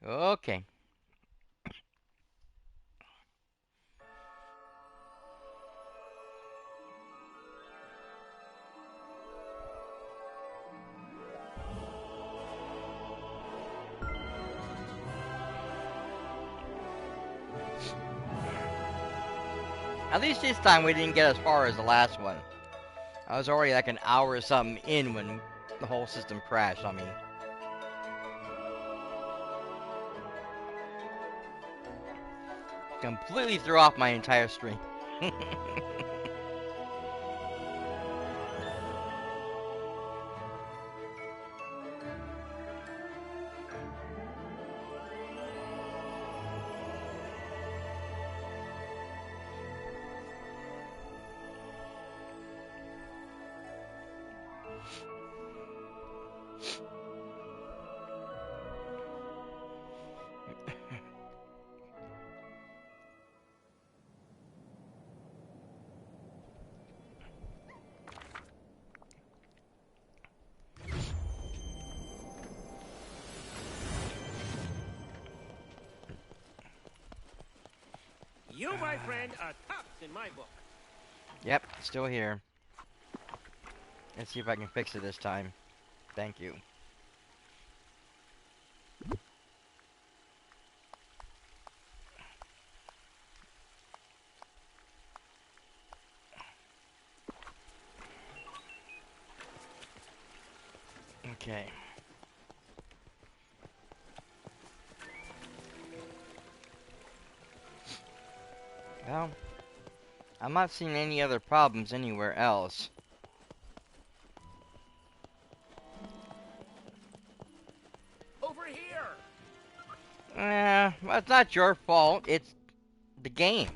Okay. At least this time we didn't get as far as the last one. I was already like an hour or something in when the whole system crashed on me. Completely threw off my entire stream. You, my friend, are tops in my book. Yep, still here. Let's see if I can fix it this time. Thank you. Okay. Well, I'm not seeing any other problems anywhere else. Over here. Well, it's not your fault. It's the game.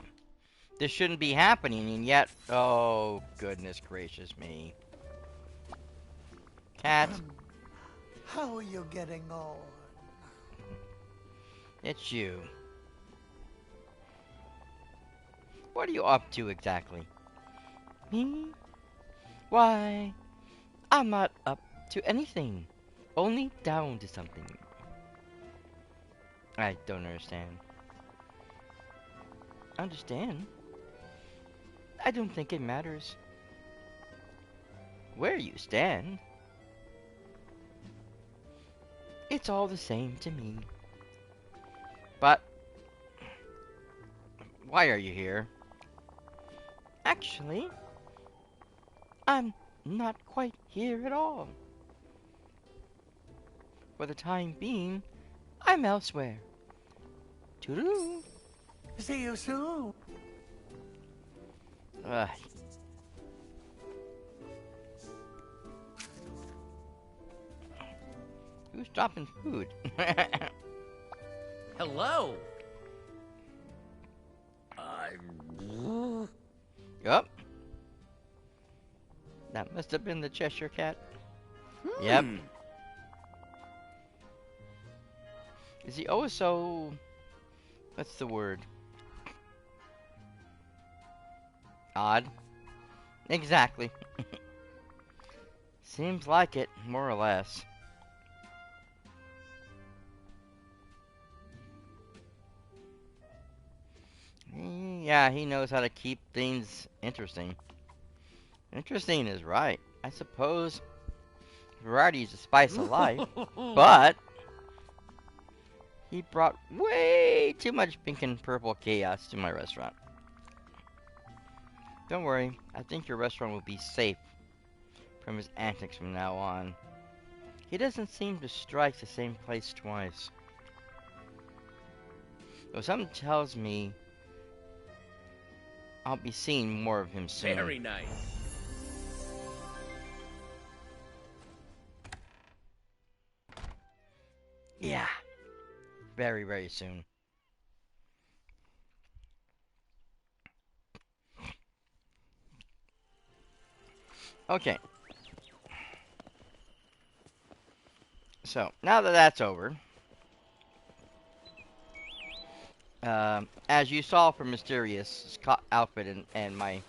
This shouldn't be happening, and yet... Oh, goodness gracious me. Cat, How are you getting on? it's you. What are you up to exactly? Me? Why, I'm not up to anything. Only down to something. I don't understand. Understand? I don't think it matters where you stand. It's all the same to me. But why are you here? Actually, I'm not quite here at all. For the time being, I'm elsewhere. Toodaloo. See you soon. Ugh. Who's dropping food? Hello. Yup. That must have been the Cheshire Cat. Yep. Is he always so... What's the word? Odd? Exactly. Seems like it, more or less. Yeah, he knows how to keep things interesting. Interesting is right. I suppose variety is the spice of life, but he brought way too much pink and purple chaos to my restaurant. Don't worry, I think your restaurant will be safe from his antics from now on. He doesn't seem to strike the same place twice. Though something tells me I'll be seeing more of him soon. Very nice. Yeah. Very, very soon. Okay. So, now that that's over, as you saw from Mysterious' outfit and my...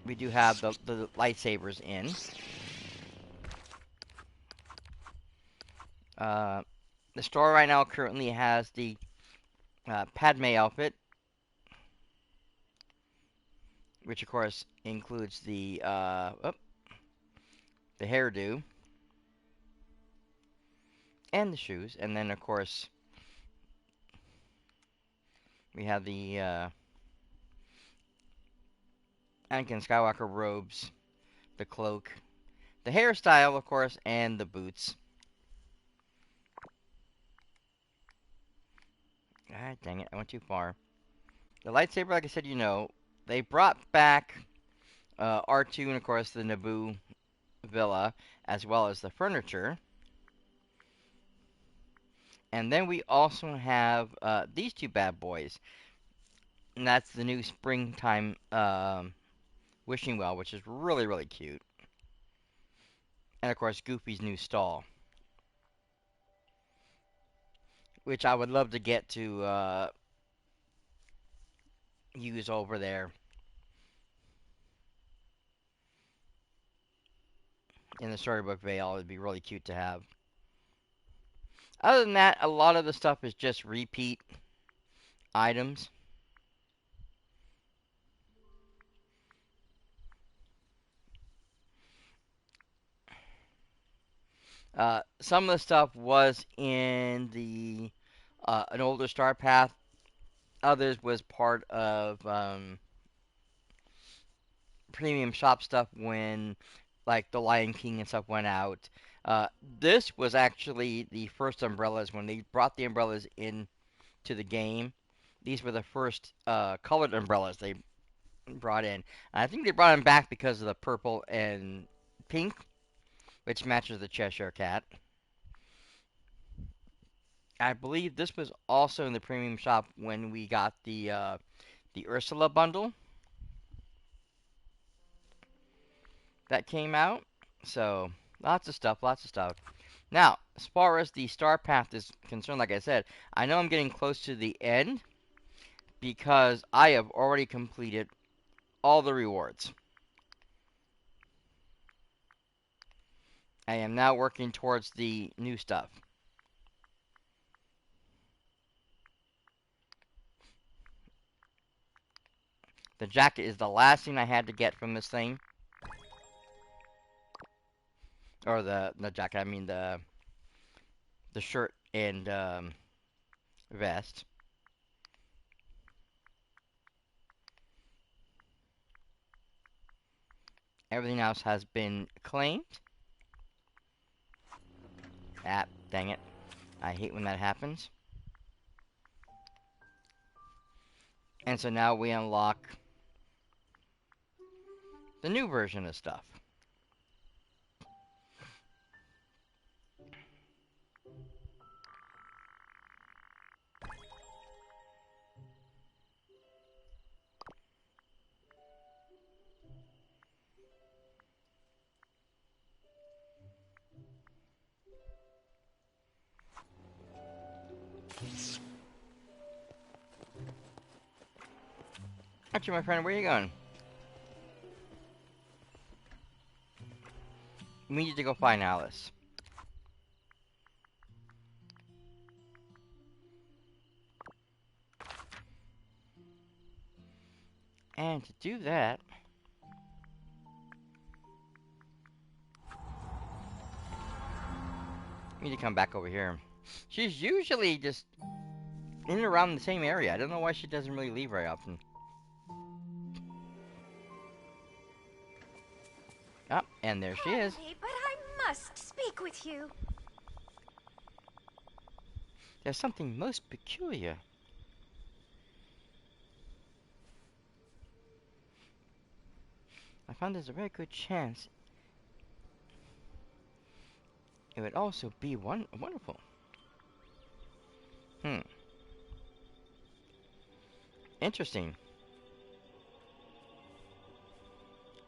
We do have the lightsabers in. Uh, the store right now currently has the Padme outfit, which of course includes the hairdo and the shoes, and then of course we have the Anakin Skywalker robes, the cloak, the hairstyle, of course, and the boots. Ah, dang it, I went too far. The lightsaber, like I said, they brought back R2 and, of course, the Naboo villa, as well as the furniture. And then we also have these two bad boys. And that's the new springtime wishing well, which is really, really cute. And, of course, Goofy's new stall, which I would love to get to use over there in the storybook Vale. It'd be really cute to have. Other than that, a lot of the stuff is just repeat items. Some of the stuff was in the an older Star Path. Others was part of premium shop stuff when, like, the Lion King and stuff went out. This was actually the first umbrellas when they brought the umbrellas into the game. These were the first colored umbrellas they brought in. I think they brought them back because of the purple and pink, which matches the Cheshire Cat. I believe this was also in the premium shop when we got the Ursula bundle that came out. So lots of stuff, lots of stuff. Now, as far as the Star Path is concerned, like I said, I know I'm getting close to the end because I have already completed all the rewards. I am now working towards the new stuff. The jacket is the last thing I had to get from this thing. Or the jacket, I mean the shirt and vest. Everything else has been claimed. Ah, dang it. I hate when that happens. And so now we unlock the new version of stuff. Actually, my friend, where are you going? We need to go find Alice. And to do that, we need to come back over here. She's usually just in and around the same area. I don't know why she doesn't really leave very often. Ah, and there she is. Pardon me, but I must speak with you. There's something most peculiar. I found there's a very good chance it would also be wonderful. Interesting.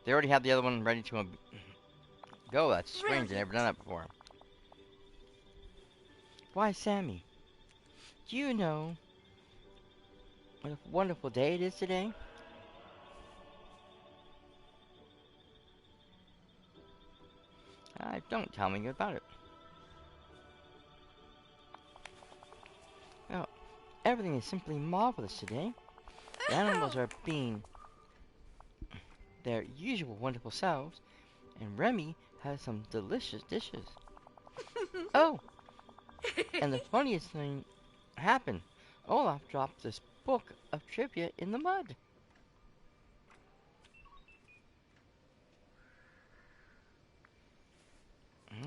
They already have the other one ready to go. That's strange. They never done that before. Why, Sammy? Do you know what a wonderful day it is today? Don't tell me about it. Everything is simply marvelous today. The animals are being their usual wonderful selves, and Remy has some delicious dishes. Oh, and the funniest thing happened. Olaf dropped this book of trivia in the mud.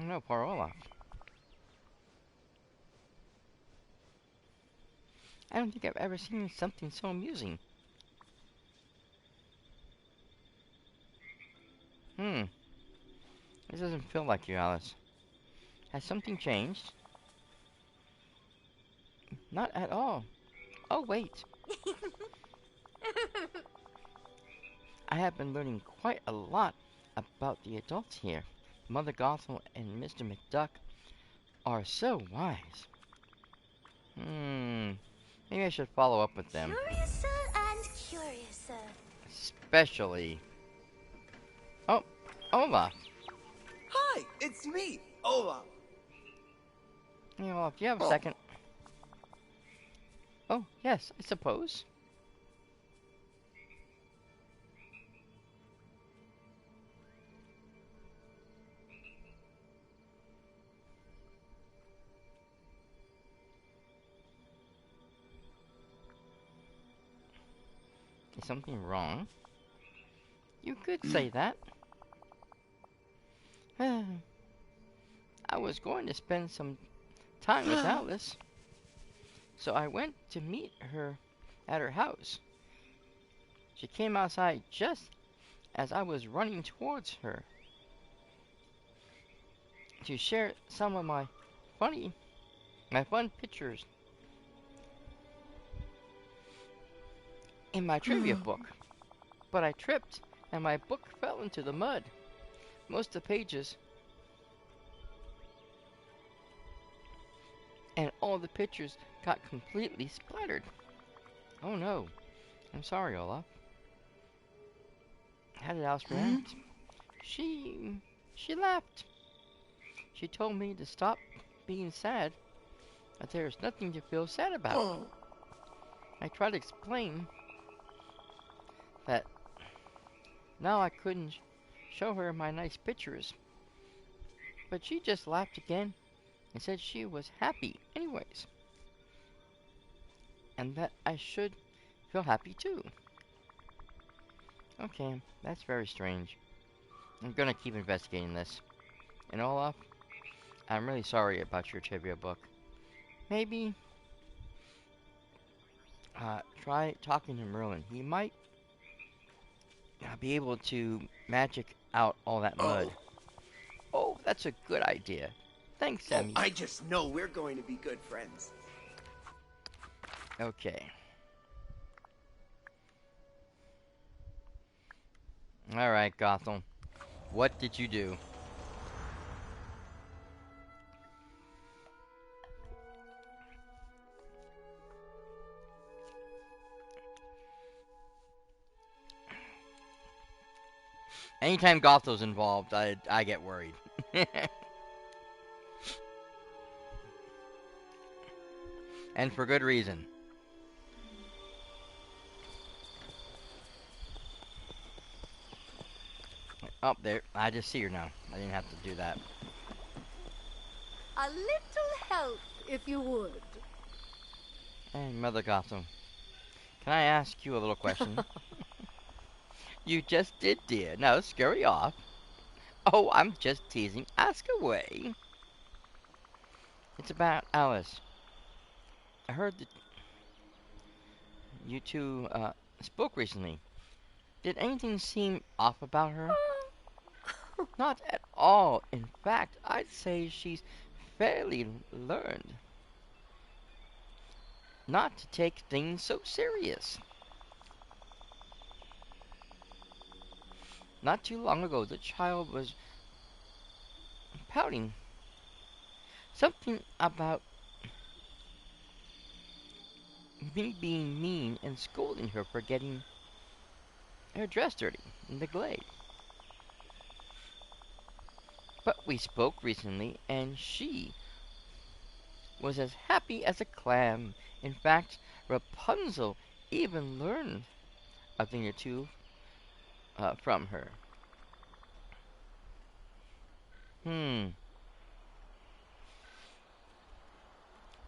No, poor Olaf. I don't think I've ever seen something so amusing. Hmm, this doesn't feel like you, Alice. Has something changed? Not at all. Oh, wait. I have been learning quite a lot about the adults here. Mother Gothel and Mr. McDuck are so wise. Maybe I should follow up with them. Curiouser and curiouser. Especially... Oh, Olaf. Hi, it's me, Olaf. Hey, Olaf, do you have a second? Oh, yes, I suppose. Is something wrong? You could say that. I was going to spend some time with Alice, so I went to meet her at her house. She came outside just as I was running towards her to share some of my fun pictures in my trivia book. But I tripped and my book fell into the mud. Most of the pages and all the pictures got completely splattered. Oh no. I'm sorry, Olaf. How did Alice react? She laughed. She told me to stop being sad, that there is nothing to feel sad about. I tried to explain that now I couldn't show her my nice pictures, but she just laughed again and said she was happy anyways, and that I should feel happy too. Okay, that's very strange. I'm gonna keep investigating this. And Olaf, I'm really sorry about your trivia book. Maybe try talking to Merlin. He might be able to magic out all that mud. Oh, that's a good idea. Thanks, Sammy. I just know we're going to be good friends. Okay. Alright, Gothel. What did you do? Anytime Gothel's involved, I get worried. And for good reason. Oh, there. I just see her now. I didn't have to do that. A little help, if you would. Hey, Mother Gothel. Can I ask you a little question? You just did, dear. Now scurry off. Oh, I'm just teasing. Ask away. It's about Alice. I heard that you two spoke recently. Did anything seem off about her? Not at all. In fact, I'd say she's fairly learned not to take things so serious. Not too long ago, the child was pouting. Something about me being mean and scolding her for getting her dress dirty in the glade. But we spoke recently, and she was as happy as a clam. In fact, Rapunzel even learned a thing or two from her. Hmm.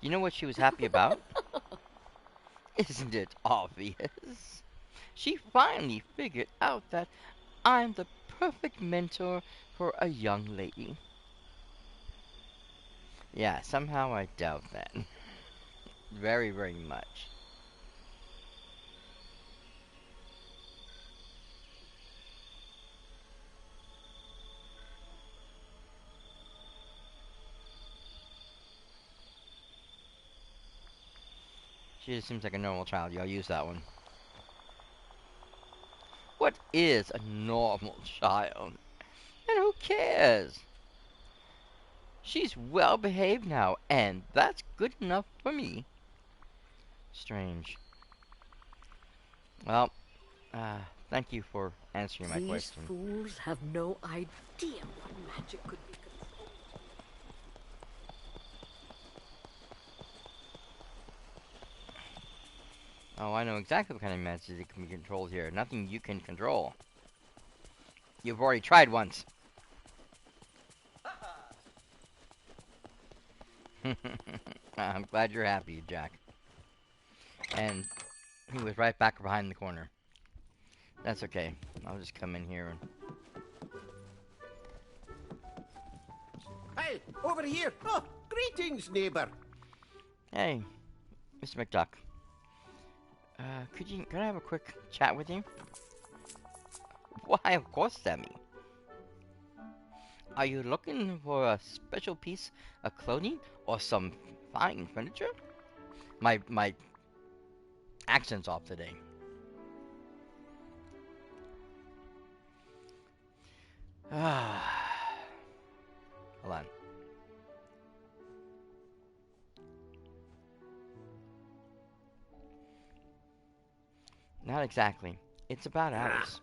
You know what she was happy about? Isn't it obvious? She finally figured out that I'm the perfect mentor for a young lady. Yeah, somehow I doubt that. Very, very much. She just seems like a normal child. Y'all use that one. What is a normal child? And who cares? She's well behaved now, and that's good enough for me. Strange. Well, uh, thank you for answering my These question. fools have no idea what magic could be controlled. Oh, I know exactly what kind of magic that can be controlled here. Nothing you can control. You've already tried once. I'm glad you're happy, Jack. And he was right back behind the corner. That's okay. I'll just come in here and... Hey, over here. Oh, greetings, neighbor. Hey, Mr. McDuck. Could I have a quick chat with you? Why, of course, Sammy. Are you looking for a special piece of clothing or some fine furniture? My accent's off today. Ah, hold on. Not exactly. It's about Alice.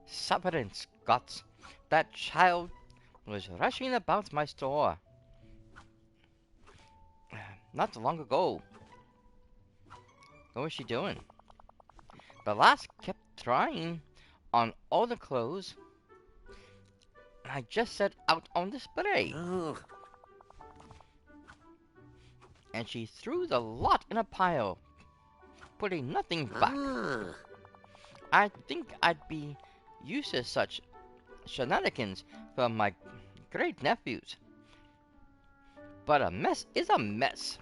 Suffering Scots. That child was rushing about my store not so long ago. What was she doing? The lass kept trying on all the clothes I just set out on display, Oh, and she threw the lot in a pile, putting nothing back. ah. I think I'd be used to such shenanigans from my great nephews, but a mess is a mess.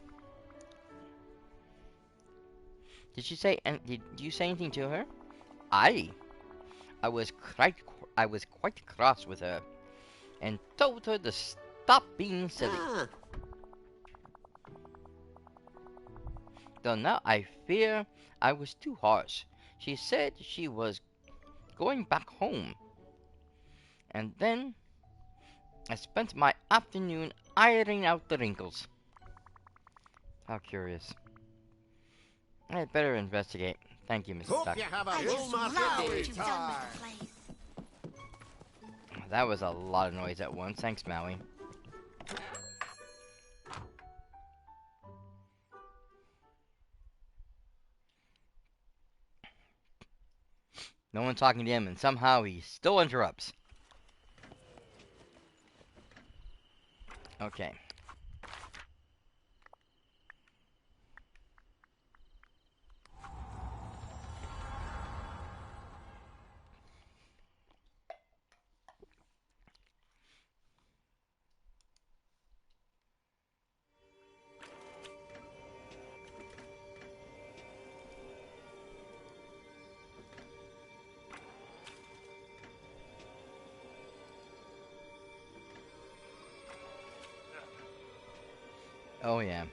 Did she say? And did you say anything to her? I, I was quite cross with her, and told her to stop being silly. Ah. Though now I fear I was too harsh. She said she was going back home, and then I spent my afternoon ironing out the wrinkles. How curious. I'd better investigate. Thank you, Mrs. Hope Duck. you have a I full just market love day. what you've done with the place. That was a lot of noise at once. Thanks, Maui. No one talking to him, and somehow he still interrupts. Okay. Oh, yeah.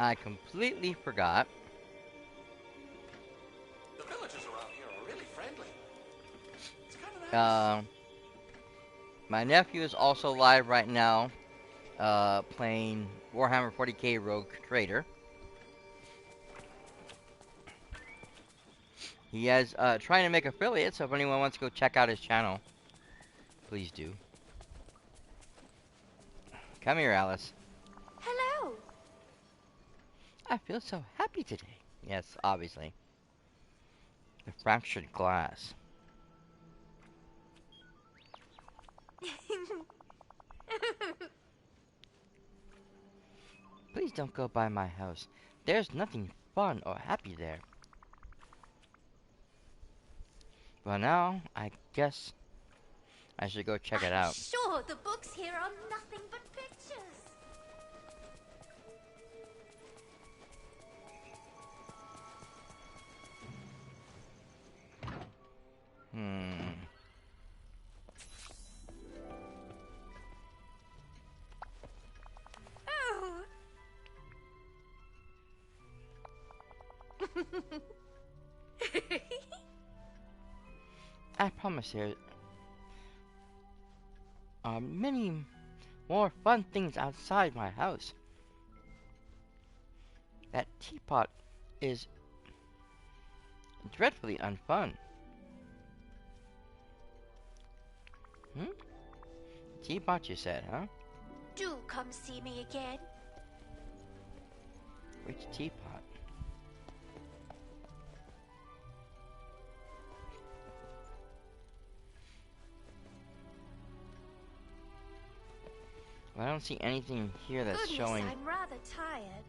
I completely forgot. The villagers around here are really friendly. It's kind of nice. My nephew is also live right now, playing Warhammer 40k Rogue Trader. He has trying to make affiliates, so if anyone wants to go check out his channel, please do. Come here, Alice. Hello. I feel so happy today. Yes, obviously. The fractured glass. Please don't go by my house. There's nothing fun or happy there. Well, now, I guess I should go check it I'm out. sure the books here are nothing but pictures. Hmm. Oh. I promise there are many more fun things outside my house. That teapot is dreadfully unfun. Hmm? Teapot, you said, huh? Do come see me again. Which teapot? Well, I don't see anything here that's Goodness, showing. I'm rather tired,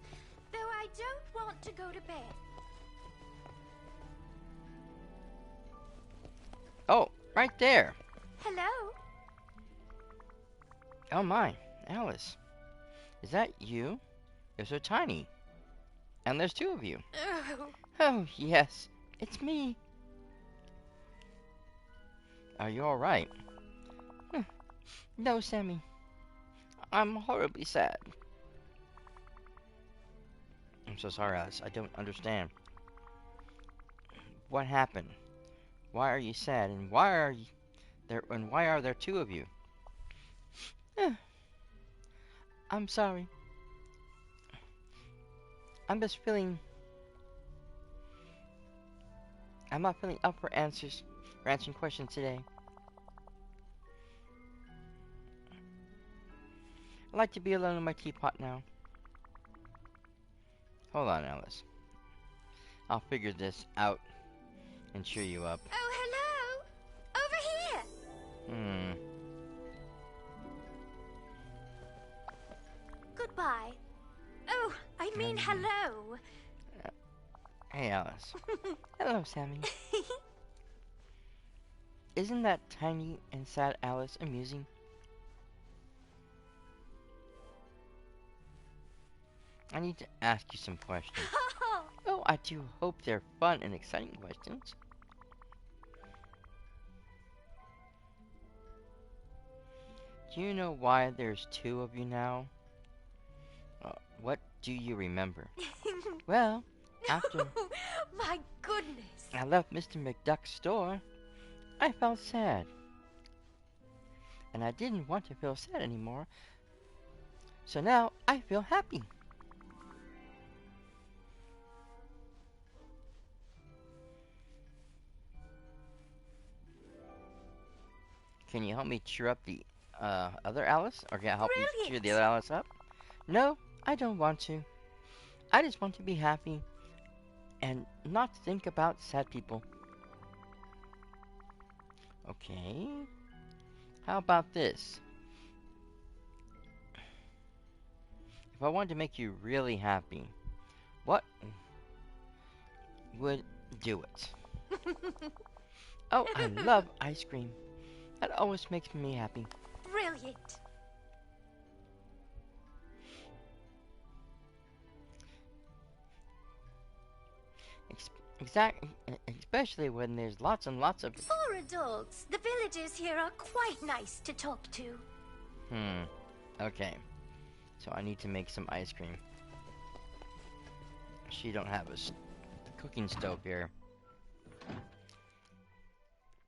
though I don't want to go to bed. Oh, right there. Hello? Oh my, Alice. Is that you? You're so tiny. And there's two of you. Oh. Oh, yes. It's me. Are you alright? No, Sammy. I'm horribly sad. I'm so sorry, Alice. I don't understand. What happened? Why are you sad? And why are you there? And why are there two of you? I'm sorry. I'm just feeling. I'm not feeling up for answers, for answering questions today. I'd like to be alone in my teapot now. Hold on, Alice. I'll figure this out and cheer you up. Oh, hello. Over here. Goodbye. Oh, I mean hello. Hey, Alice. Hello, Sammy. Isn't that tiny and sad Alice amusing? I need to ask you some questions. Oh, I do hope they're fun and exciting questions. Do you know why there's two of you now? What do you remember? Well, after My goodness. I left Mr. McDuck's store, I felt sad. And I didn't want to feel sad anymore. So now I feel happy. Can you help me cheer up the other Alice? Or can I help you cheer the other Alice up? No, I don't want to. I just want to be happy and not think about sad people. Okay. How about this? If I wanted to make you really happy, what would do it? Oh, I love ice cream. That always makes me happy. Brilliant. Especially when there's lots and lots of. For adults, the villagers here are quite nice to talk to. Okay. So I need to make some ice cream. She don't have a cooking stove here.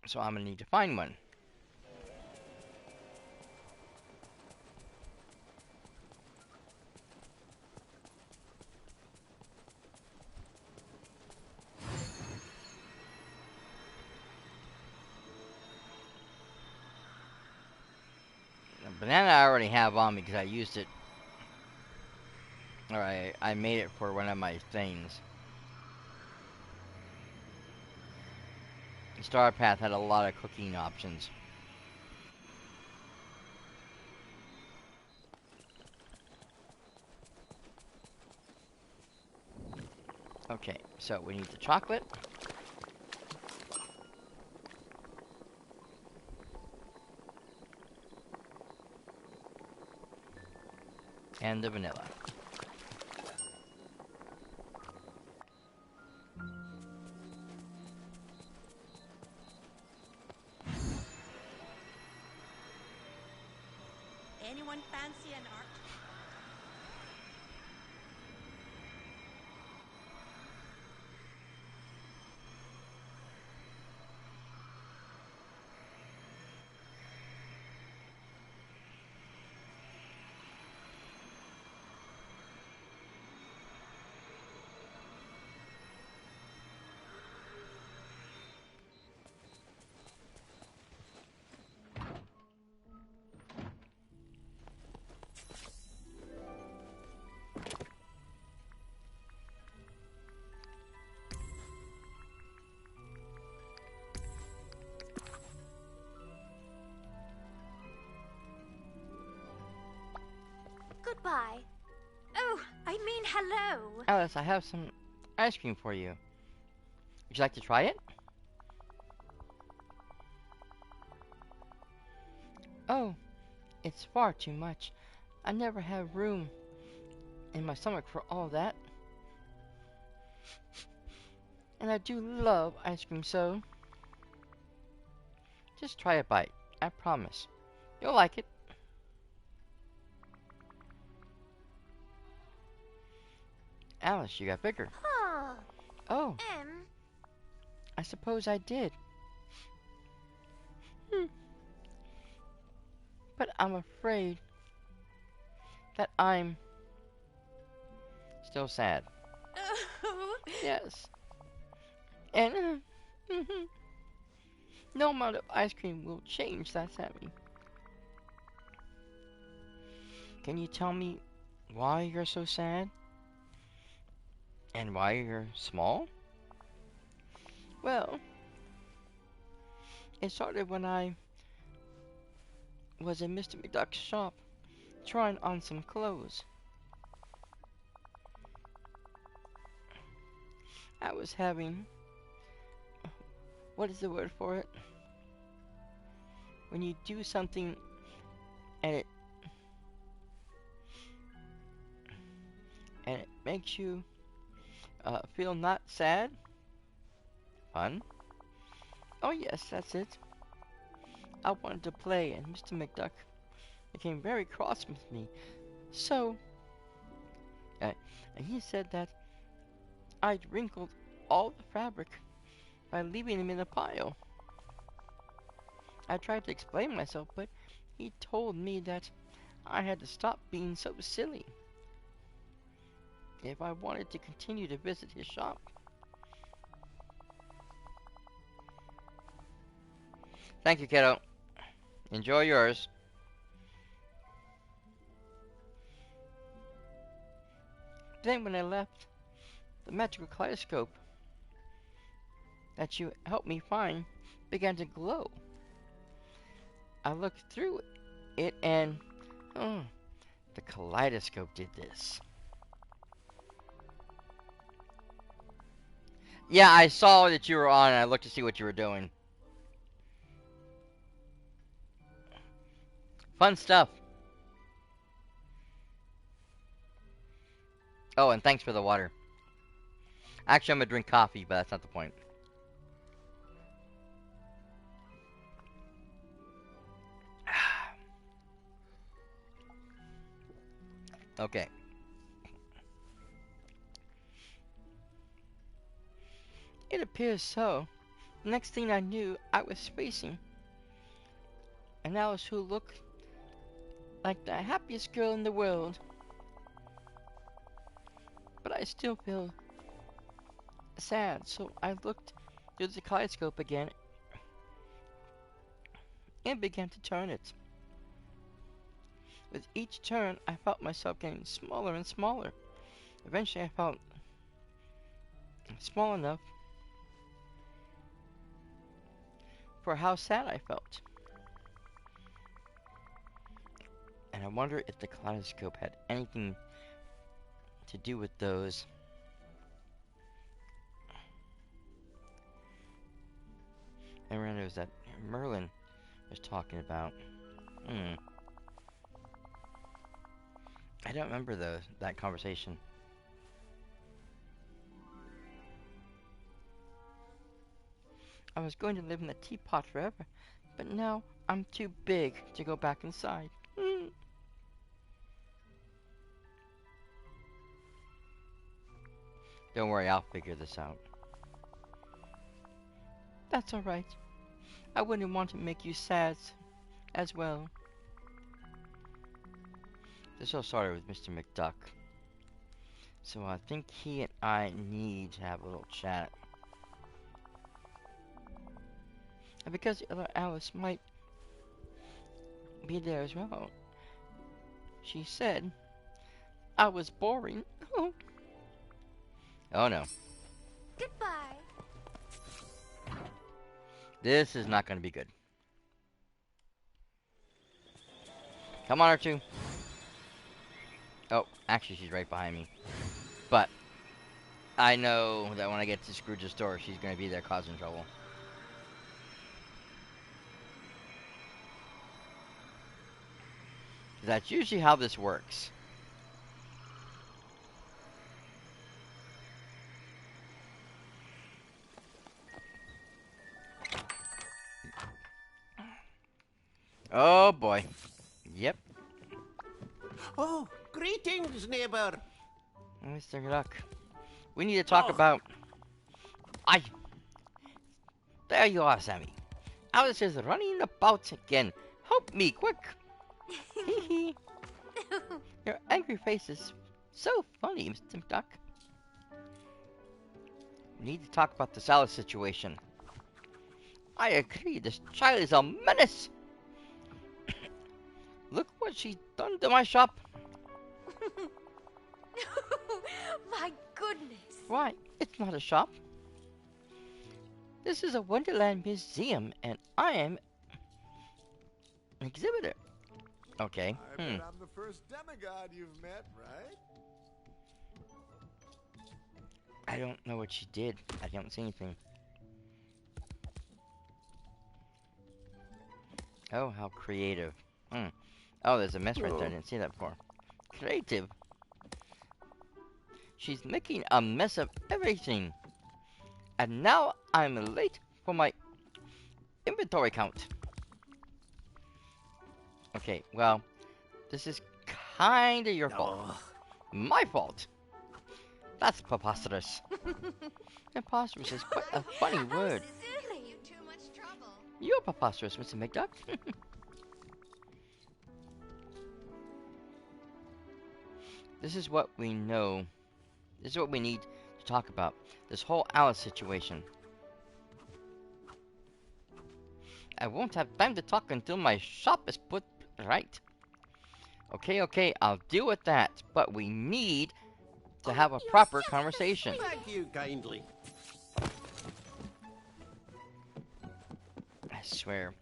So I'm gonna need to find one. Banana I already have on me because I used it. Or I made it for one of my things. Star Path had a lot of cooking options. Okay, so we need the chocolate. And the vanilla. Anyone fancy an art? Goodbye. Oh, I mean hello. Alice, I have some ice cream for you. Would you like to try it? Oh, it's far too much. I never have room in my stomach for all that. And I do love ice cream so. Just try a bite. I promise. You'll like it. Alice, you got bigger. Huh. Oh, M. I suppose I did. But I'm afraid that I'm still sad. Yes. And no amount of ice cream will change that, Sammy. Can you tell me why you're so sad? And why you're small? Well, it started when I was in Mr. McDuck's shop trying on some clothes. I was having, what is the word for it? When you do something and it makes you feel not sad, fun. Oh yes, that's it. I wanted to play, and Mr. McDuck became very cross with me. So, and he said that I'd wrinkled all the fabric by leaving him in a pile. I tried to explain myself, but he told me that I had to stop being so silly if I wanted to continue to visit his shop. Thank you, kiddo. Enjoy yours. Then when I left, the magical kaleidoscope that you helped me find began to glow. I looked through it and, oh, the kaleidoscope did this. Yeah, I saw that you were on and I looked to see what you were doing. Fun stuff. Oh, and thanks for the water. Actually, I'm gonna drink coffee, but that's not the point. Okay. It appears so. The next thing I knew, I was facing an Alice who looked like the happiest girl in the world. But I still feel sad, so I looked through the kaleidoscope again and began to turn it. With each turn, I felt myself getting smaller and smaller. Eventually, I felt small enough for how sad I felt. And I wonder if the kaleidoscope had anything to do with those emeralds that Merlin was talking about. I don't remember that conversation. I was going to live in the teapot forever, but now I'm too big to go back inside. Don't worry, I'll figure this out. That's alright. I wouldn't want to make you sad as well. This all started with Mr. McDuck. So I think he and I need to have a little chat. And because the other Alice might be there as well. She said I was boring. Oh no. Goodbye. This is not going to be good. Come on, R2. Oh, actually, she's right behind me. But I know that when I get to Scrooge's store, she's going to be there causing trouble. That's usually how this works. Oh boy. Yep. Oh, greetings, neighbor. Mr. Duck. We need to talk about... There you are, Sammy. Alice is running about again. Help me, quick. Hee hee. Your angry face is so funny, Mr. Duck. We need to talk about the Alice situation. I agree, this child is a menace. Look what she's done to my shop. My goodness. Why? It's not a shop. This is a Wonderland museum, and I am an exhibitor. Okay. I bet I'm the first demigod you've met, right? I don't know what she did. I don't see anything. Oh, how creative. Oh, there's a mess right there. I didn't see that before. Creative. She's making a mess of everything. And now I'm late for my inventory count. Okay, well, this is kinda your fault. My fault. That's preposterous. Preposterous is quite a funny word. You too much trouble. You're preposterous, Mr. McDuck. This is what we know. This is what we need to talk about. This whole Alice situation. I won't have time to talk until my shop is put right. Okay, I'll deal with that. But we need to have a proper conversation. Thank you kindly. I swear.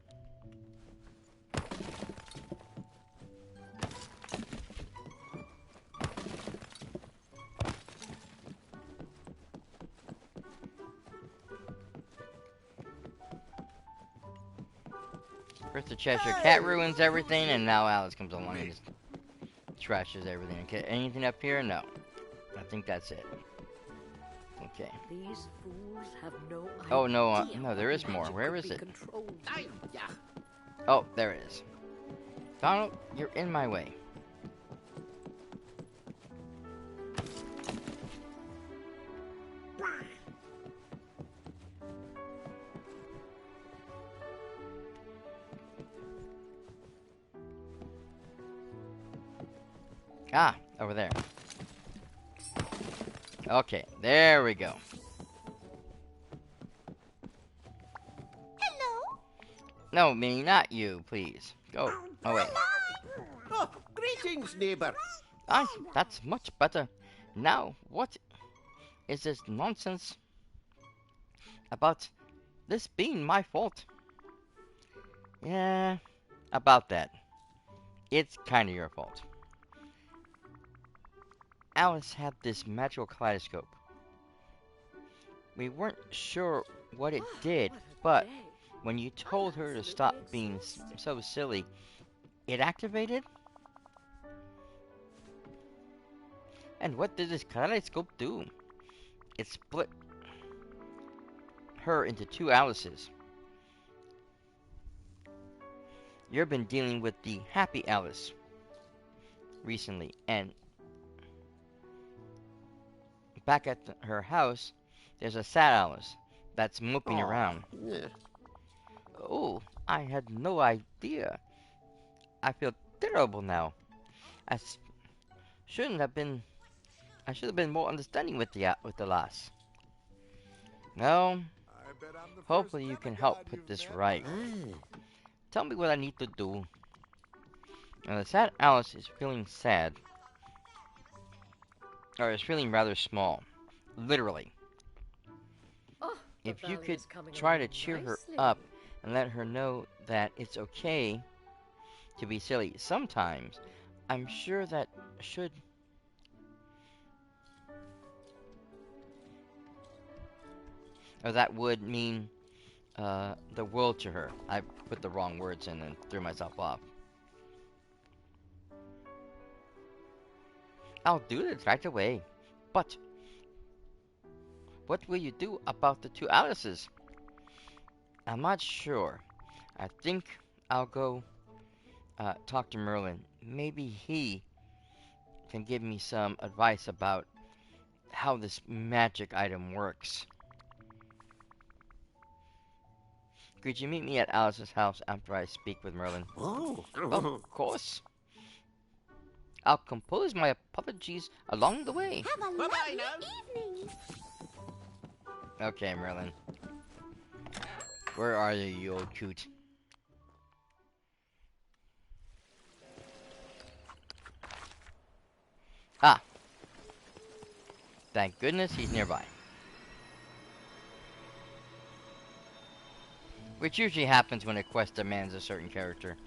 First the Cheshire Cat ruins everything, and now Alice comes along and just trashes everything. Okay, anything up here? No. I think that's it. Okay. These fools have no idea. Oh no, there is more. Where is it? Oh, there it is. Donald, you're in my way. Ah, over there. Okay, there we go. Hello. No, Minnie, not you, please. Go. Oh, wait. Oh, greetings, neighbor. Aye, that's much better. Now, what is this nonsense about this being my fault? Yeah, about that. It's kinda your fault. Alice had this magical kaleidoscope. We weren't sure what it did, but when you told her to stop being so silly, it activated? And what did this kaleidoscope do? It split her into two Alices. You've been dealing with the happy Alice recently, and back at her house, there's a sad Alice that's moping around. Yeah. Oh, I had no idea. I feel terrible now. I s- shouldn't have been. I should have been more understanding with the lass. Well, I bet I'm the hopefully first you can demigod help put you've this met, right. right? Tell me what I need to do. Now, the sad Alice is feeling sad, or is feeling rather small, literally. Oh, the If you valley could is coming try to along cheer her nicely. up and let her know that it's okay to be silly sometimes, I'm sure that should. Or that would mean the world to her. I put the wrong words in and threw myself off. I'll do it right away. But what will you do about the two Alices? I'm not sure. I think I'll go talk to Merlin. Maybe he can give me some advice about how this magic item works. Could you meet me at Alice's house after I speak with Merlin? Oh. Of course. I'll compose my apologies along the way. Have a Bye-bye lovely now. evening. Okay, Merlin. Where are you, you old coot? Ah. Thank goodness he's nearby. Which usually happens when a quest demands a certain character.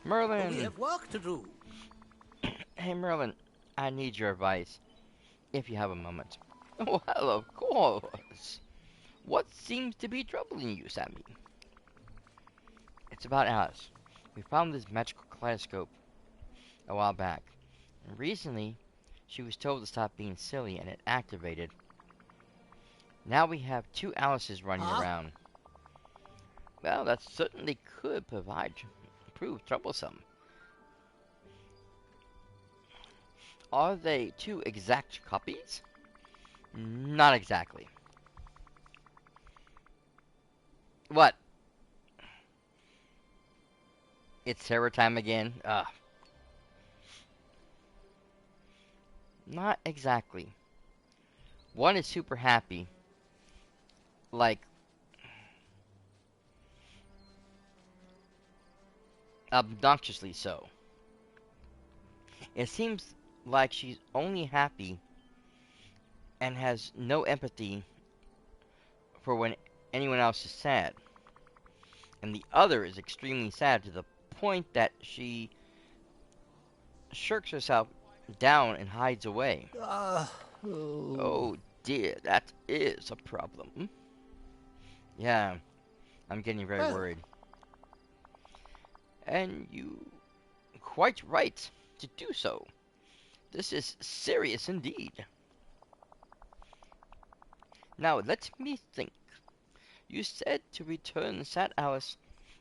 We Merlin! have work to do. Hey, Merlin. I need your advice, if you have a moment. Well, of course. What seems to be troubling you, Sammy? It's about Alice. We found this magical kaleidoscope a while back. And recently, she was told to stop being silly and it activated. Now we have two Alices running around. Well, that certainly could prove troublesome. Are they two exact copies? Not exactly. What? It's Terror time again? Ugh. Not exactly. One is super happy. Like, obnoxiously so. It seems like she's only happy and has no empathy for when anyone else is sad. And the other is extremely sad to the point that she shirks herself down and hides away. Oh dear, that is a problem. Yeah, I'm getting very worried. And you quite right to do so. This is serious indeed. Now let me think. You said to return Sad Alice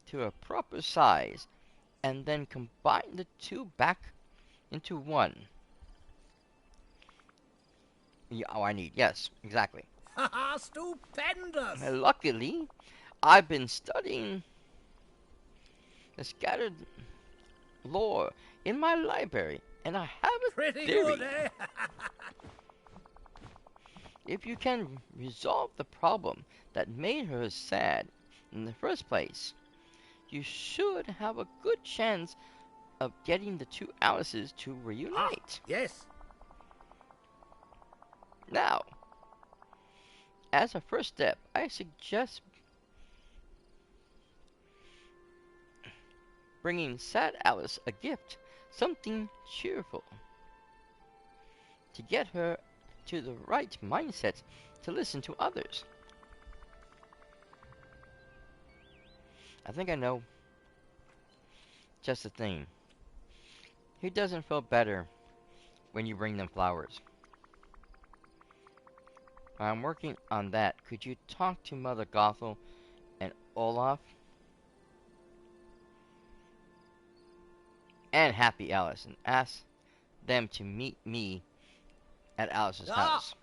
to her proper size and then combine the two back into one. Yeah, oh, I need. Yes, exactly. Haha, stupendous. Luckily, I've been studying the scattered lore in my library, and I have a Pretty theory. good, eh? If you can resolve the problem that made her sad in the first place, you should have a good chance of getting the two Alices to reunite. Yes. Now, as a first step, I suggest bringing sad Alice a gift, something cheerful, to get her to the right mindset to listen to others. I think I know just the thing. Who doesn't feel better when you bring them flowers? I'm working on that. Could you talk to Mother Gothel and Olaf and Happy Alice and ask them to meet me at Alice's house?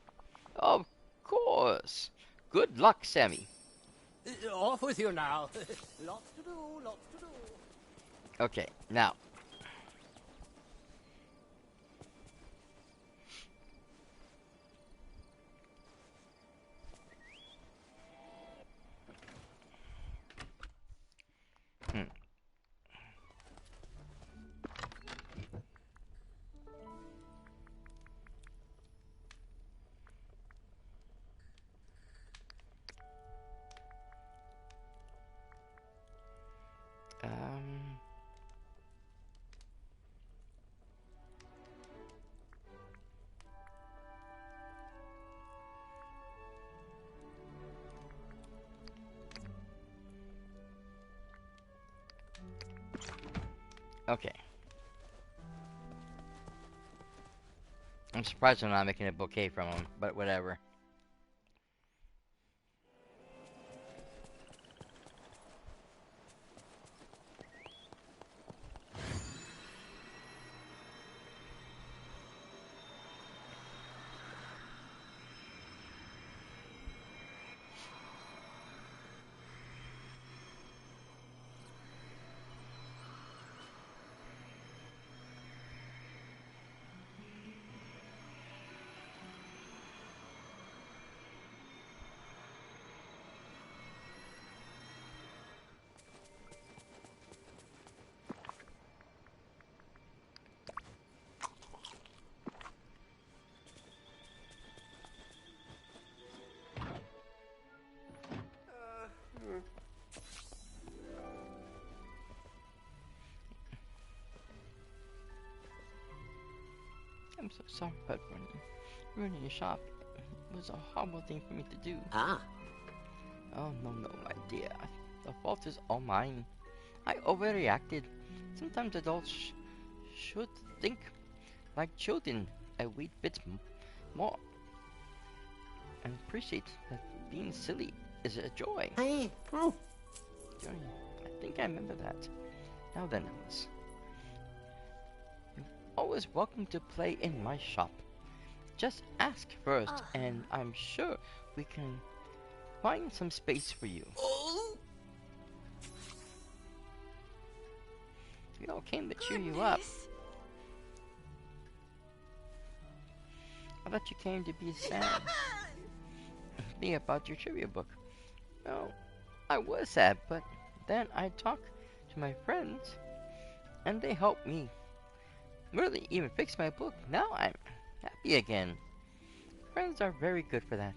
Of course. Good luck, Sammy. Off with you now. Lots to do, lots to do. Okay, now. Hmm. Um. Okay. I'm surprised I'm not making a bouquet from him, but whatever. I'm so sorry about ruining your shop. It was a horrible thing for me to do. Ah. Oh, no, my dear. The fault is all mine. I overreacted. Sometimes adults should think like children a wee bit more and appreciate that being silly is a joy. Hey. Joy. I think I remember that. Now then, Alice. You're always welcome to play in my shop. Just ask first, and I'm sure we can find some space for you. We all came to cheer you up. I thought you came to be sad. Me about your trivia book. Well, I was sad, but then I talked to my friends, and they helped me. Really even fix my book. Now I'm happy again. Friends are very good for that.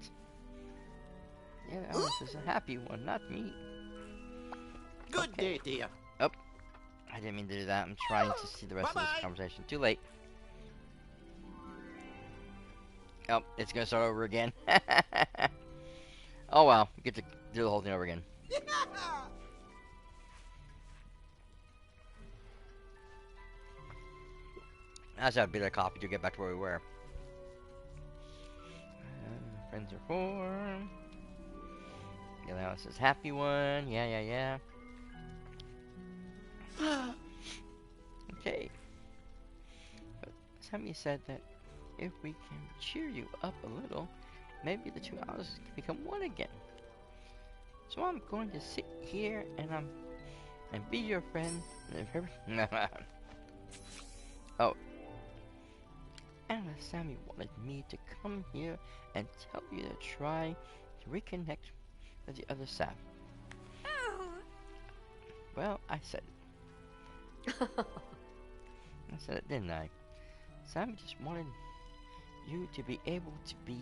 Yeah, Alice is a happy one, not me. Good day, dear. Oh, I didn't mean to do that. I'm trying to see the rest of this conversation. Too late. Oh, it's gonna start over again. Oh well, we get to do the whole thing over again. That's how beat a copy to get back to where we were. Friends are formed. Yeah, that was his happy one. Yeah. Okay. But Sammy said that if we can cheer you up a little, maybe the two houses can become one again. So I'm going to sit here and be your friend. Oh. And Sammy wanted me to come here and tell you to try to reconnect with the other staff. Oh. Well, I said. said it, didn't I? Sammy just wanted you to be able to be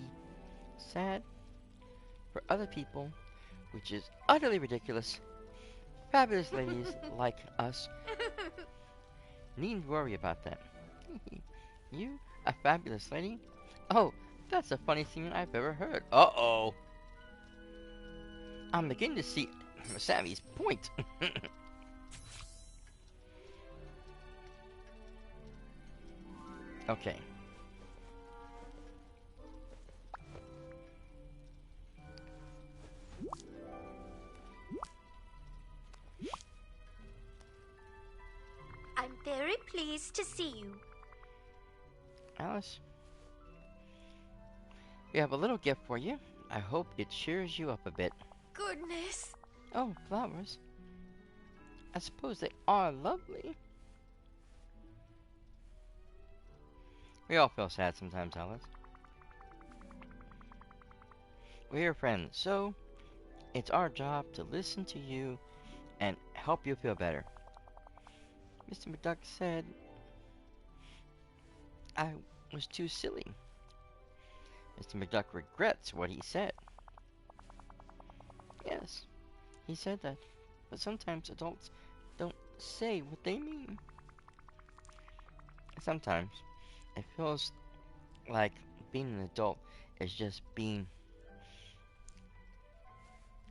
sad for other people, which is utterly ridiculous. Fabulous ladies like us needn't worry about that. You, a fabulous lady? Oh, that's the funniest thing I've ever heard. Uh-oh. I'm beginning to see Sammy's point. Okay. I'm very pleased to see you. Alice, we have a little gift for you. I hope it cheers you up a bit. Goodness. Oh, flowers. I suppose they are lovely. We all feel sad sometimes, Alice. We're your friends, so it's our job to listen to you and help you feel better. Mr. McDuck said I was too silly. Mr. McDuck regrets what he said. Yes, he said that, but sometimes adults don't say what they mean. Sometimes it feels like being an adult is just being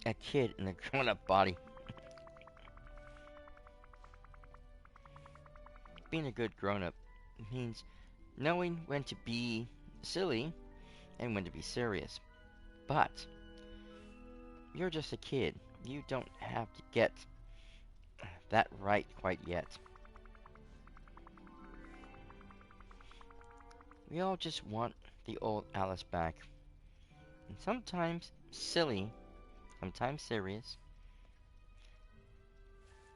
a kid in a grown-up body. Being a good grown-up means knowing when to be silly and when to be serious. But you're just a kid. You don't have to get that right quite yet. We all just want the old Alice back. And sometimes silly, sometimes serious,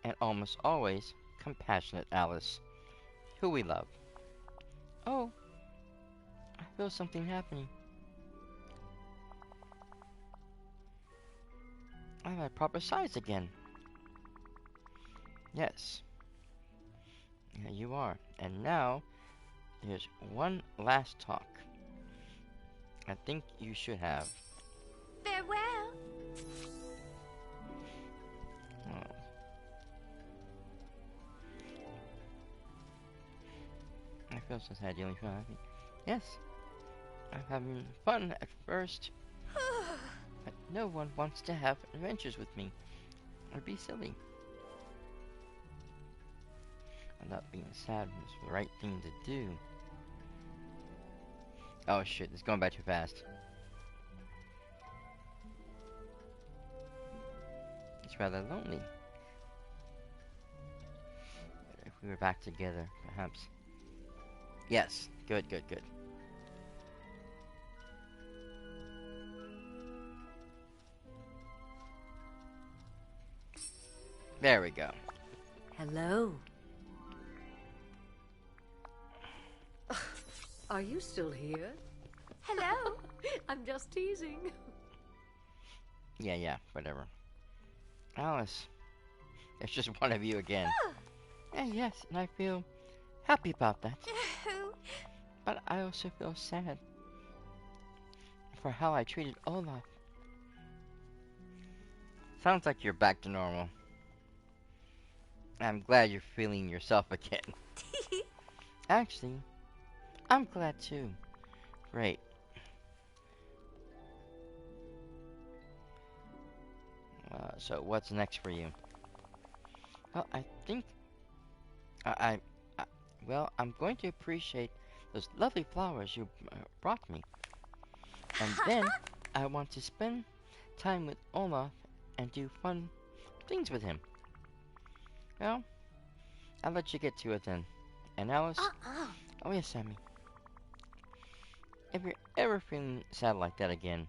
and almost always compassionate Alice, who we love. Oh, I feel something happening. I'm my proper size again. Yes. Yeah, you are. And now, there's one last talk. I think you should have. Farewell. Oh. I feel so sad you only feel happy. Yes. I'm having fun at first. But no one wants to have adventures with me. Or be silly. And not being sad was the right thing to do. Oh shit, it's going by too fast. It's rather lonely. If we were back together, perhaps. Yes, good, good, good. There we go. Hello. Are you still here? Hello. I'm just teasing. Yeah, whatever. Alice, it's just one of you again. Yes, and I feel happy about that. But I also feel sad for how I treated Olaf. Sounds like you're back to normal. I'm glad you're feeling yourself again. Actually, I'm glad too. Great. So what's next for you? Well, I think well, I'm going to appreciate those lovely flowers you brought me. And then I want to spend time with Olaf and do fun things with him. Well, I'll let you get to it then. And Alice? Oh yes, Sammy. If you're ever feeling sad like that again,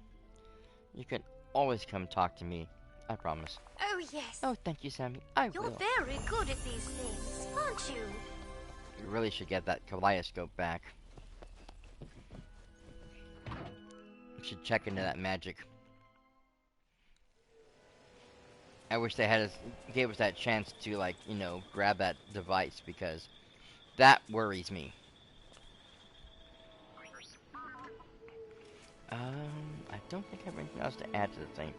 you can always come talk to me. I promise. Oh, yes. Oh, thank you, Sammy. I You're will. very good at these things, aren't you? You really should get that kaleidoscope back. You should check into that magic. I wish they gave us that chance to, like, grab that device, because That worries me. I don't think I have anything else to add to the thing.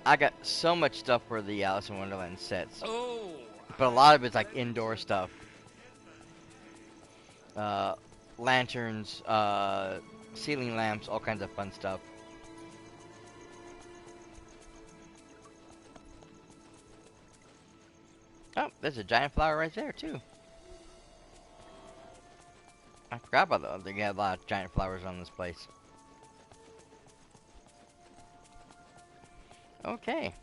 I got so much stuff for the Alice in Wonderland sets. Oh. But a lot of it's like indoor stuff. Lanterns, ceiling lamps, all kinds of fun stuff. Oh, there's a giant flower right there, too. I forgot about that. They got a lot of giant flowers on this place. Okay.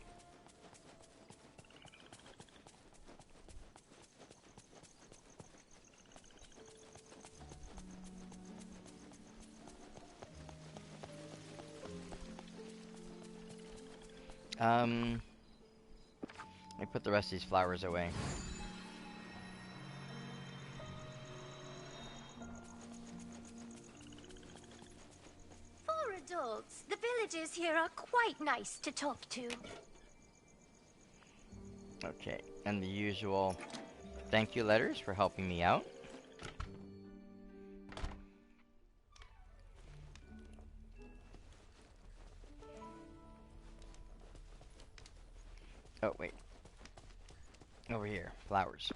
Let me put the rest of these flowers away. For adults, the villagers here are quite nice to talk to. Okay, and the usual thank you letters for helping me out. Oh, wait. Over here, flowers.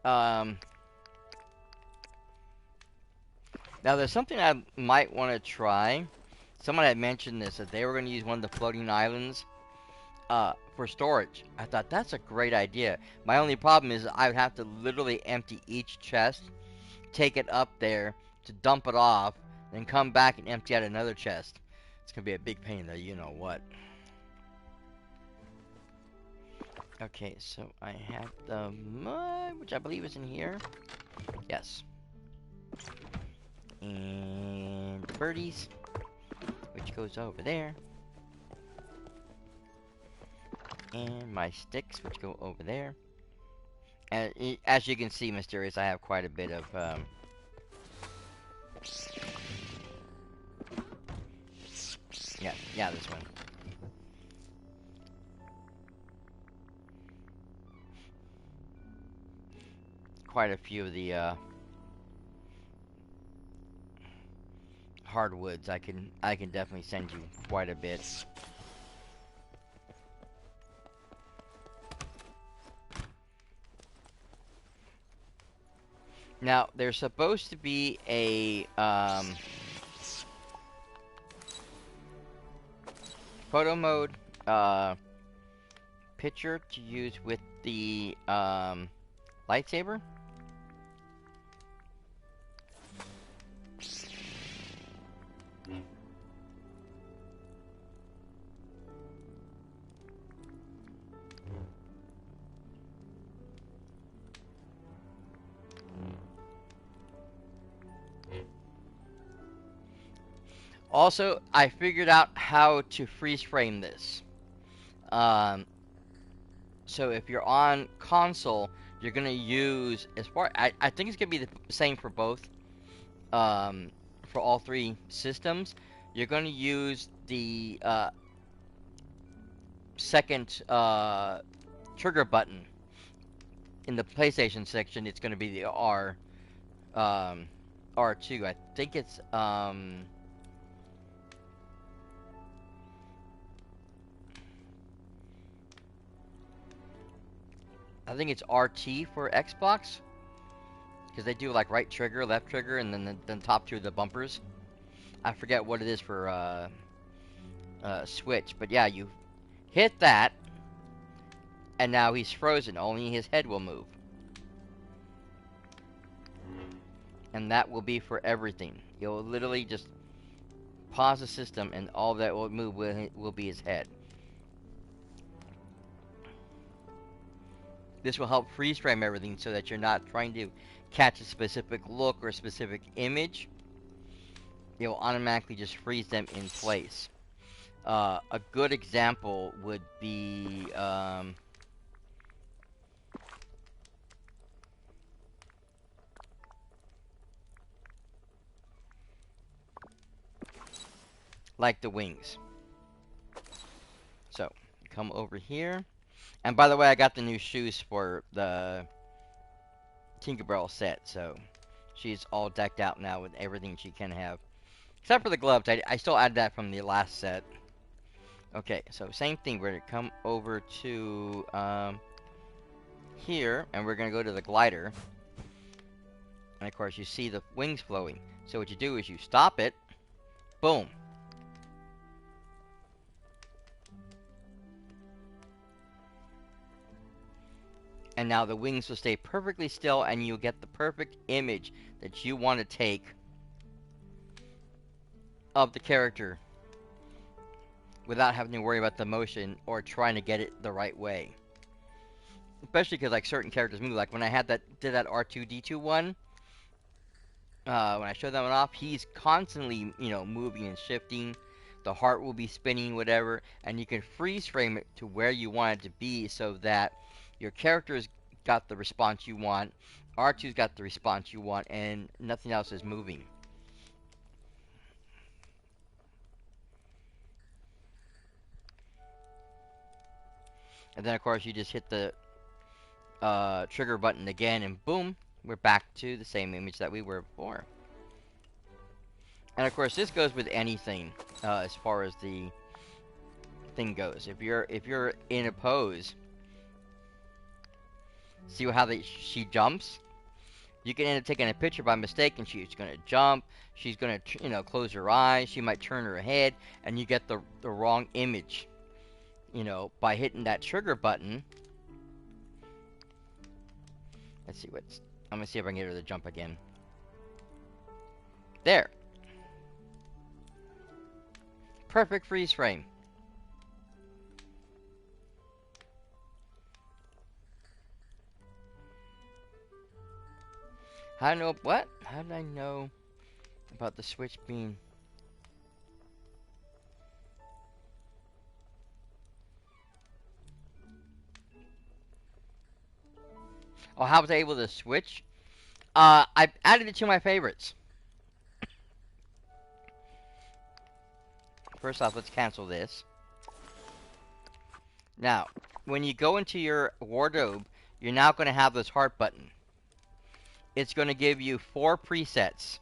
Now there's something I might want to try. Someone had mentioned this, that they were going to use one of the floating islands for storage. I thought that's a great idea. My only problem is I would have to literally empty each chest, take it up there to dump it off, then come back and empty out another chest. It's going to be a big pain though, you know what. Okay, so I have the mud, which I believe is in here. Yes. And birdies, which goes over there. And my sticks, which go over there. And as you can see, Mysterious, I have quite a bit of yeah, this one. Quite a few of the hardwoods. I can definitely send you quite a bit. Now there's supposed to be a photo mode picture to use with the lightsaber. Also, I figured out how to freeze frame this. So if you're on console, you're gonna use I think it's gonna be the same for both. For all three systems, you're gonna use the second trigger button. In the PlayStation section, it's gonna be the R2. I think it's RT for Xbox, because they do like right trigger, left trigger, and then the top two of the bumpers. I forget what it is for Switch, but yeah, you hit that, and now he's frozen. Only his head will move, and that will be for everything. You'll literally just pause the system, and all that will move will be his head. This will help freeze frame everything so that you're not trying to catch a specific look or a specific image. It will automatically just freeze them in place. A good example would be like the wings. So, come over here. And by the way, I got the new shoes for the Tinkerbell set, so she's all decked out now with everything she can have. Except for the gloves. I still added that from the last set. Okay, so same thing. We're going to come over to here, and we're going to go to the glider. And of course, you see the wings flowing. So what you do is you stop it. Boom. And now the wings will stay perfectly still, and you'll get the perfect image that you want to take of the character without having to worry about the motion or trying to get it the right way. Especially because like certain characters move. Like when I did that R2-D2 one, when I showed that one off, he's constantly, moving and shifting. The heart will be spinning, whatever, and you can freeze frame it to where you want it to be so that your character's got the response you want, R2's got the response you want, and nothing else is moving. And then, of course, you just hit the trigger button again, and boom, we're back to the same image that we were before. And, of course, this goes with anything as far as the thing goes. If you're in a pose, see how she jumps? You can end up taking a picture by mistake, and she's going to jump. She's going to, close her eyes. She might turn her head, and you get the wrong image. By hitting that trigger button. Let's see I'm gonna see if I can get her to jump again. There. Perfect freeze frame. How do I know what? How did I know about the switch being? Oh, how was I able to switch? I added it to my favorites. First off, let's cancel this. Now, when you go into your wardrobe, you're now going to have this heart button. It's going to give you 4 presets.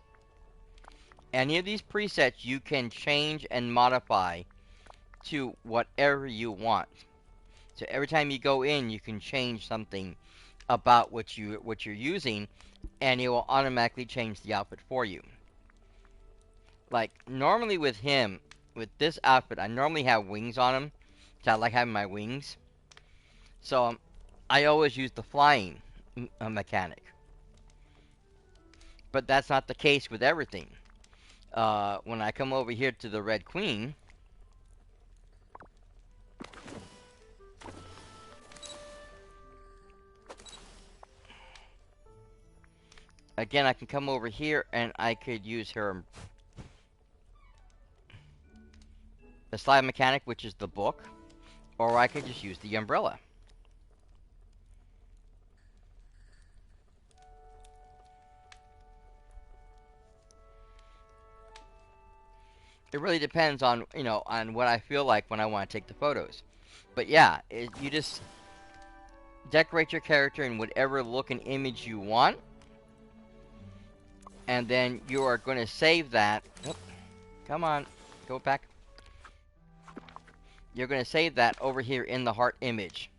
Any of these presets you can change and modify to whatever you want. So every time you go in, you can change something about what you're using, and it will automatically change the outfit for you. Like normally with this outfit, I normally have wings on him, because I like having my wings. So I always use the flying mechanic. But that's not the case with everything. When I come over here to the Red Queen, again, I can come over here and I could use her the slide mechanic, which is the book, or I could just use the umbrella. It really depends on, on what I feel like when I want to take the photos. But yeah, you just decorate your character in whatever look and image you want. And then you are going to save that. Oh, come on, go back. You're going to save that over here in the heart image.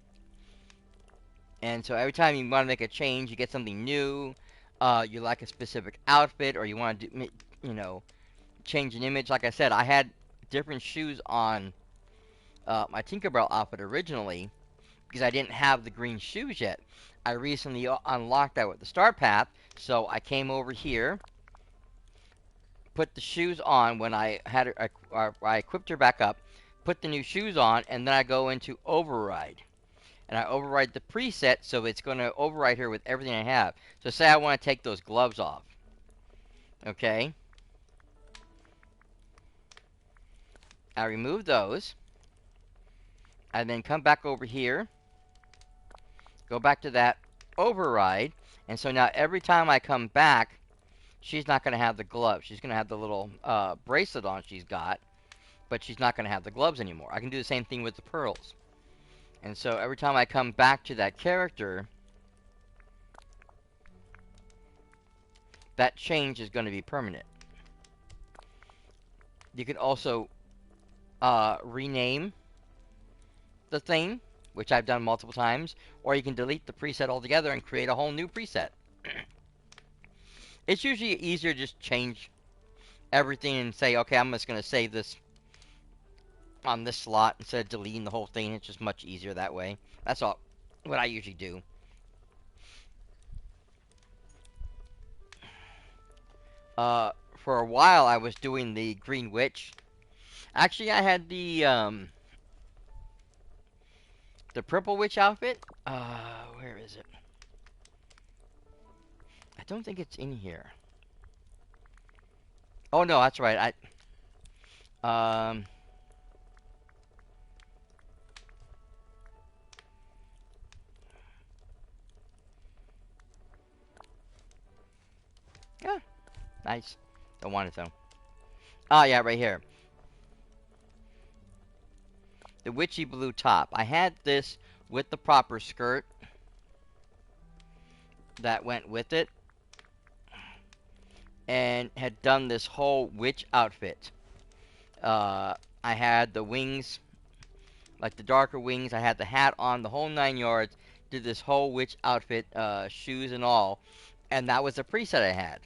And so every time you want to make a change, you get something new, you like a specific outfit, or you want to do, change an image. Like I said, I had different shoes on my Tinkerbell outfit originally because I didn't have the green shoes yet. I recently unlocked that with the Star Path, so I came over here, put the shoes on when I had her, I equipped her back up, put the new shoes on, and then I go into override. And I override the preset, so it's going to override her with everything I have. So say I want to take those gloves off. Okay. I remove those. I then come back over here. Go back to that override. And so now every time I come back, she's not going to have the gloves. She's going to have the little bracelet on she's got. But she's not going to have the gloves anymore. I can do the same thing with the pearls. And so every time I come back to that character, that change is going to be permanent. You can also rename the thing, which I've done multiple times, or you can delete the preset altogether and create a whole new preset. It's usually easier to just change everything and say, okay, I'm just going to save this on this slot instead of deleting the whole thing. It's just much easier that way. That's all what I usually do. For a while I was doing the Green Witch. Actually, I had the Purple Witch outfit. Where is it? I don't think it's in here. Oh no, that's right. Yeah, nice. Don't want it though. Ah, yeah, right here. The witchy blue top. I had this with the proper skirt that went with it, and had done this whole witch outfit. I had the wings, like the darker wings. I had the hat on, the whole 9 yards. Did this whole witch outfit, shoes and all, and that was the preset I had.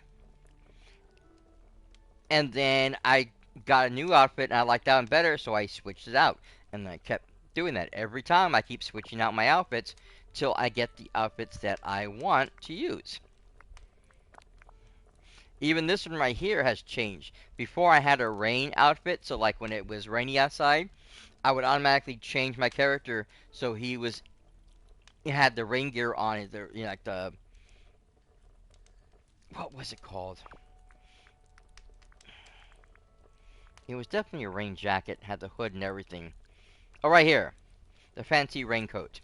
And then I got a new outfit, and I liked that one better, so I switched it out. And I kept doing that. Every time I keep switching out my outfits till I get the outfits that I want to use. Even this one right here has changed. Before I had a rain outfit, so like when it was rainy outside, I would automatically change my character so he had the rain gear on it, like the, what was it called? It was definitely a rain jacket, had the hood and everything. Oh, right here, the fancy raincoat.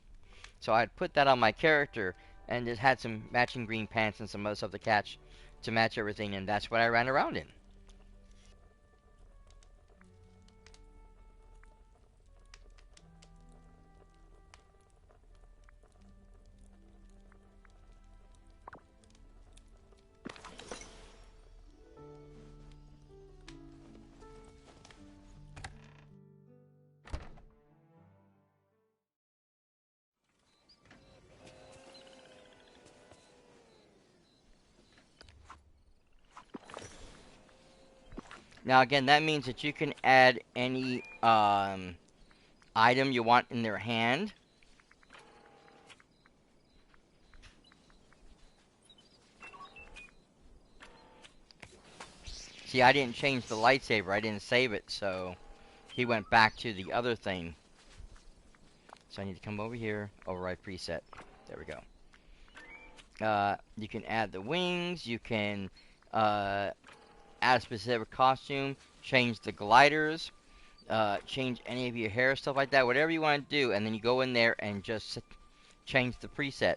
So I'd put that on my character, and it had some matching green pants and some other stuff to match everything, and that's what I ran around in. Now again, that means that you can add any item you want in their hand. See, I didn't change the lightsaber. I didn't save it, so he went back to the other thing. So I need to come over here, override preset. There we go. You can add the wings. You can add a specific costume. Change the gliders. Change any of your hair, stuff like that. Whatever you want to do, and then you go in there and just change the preset,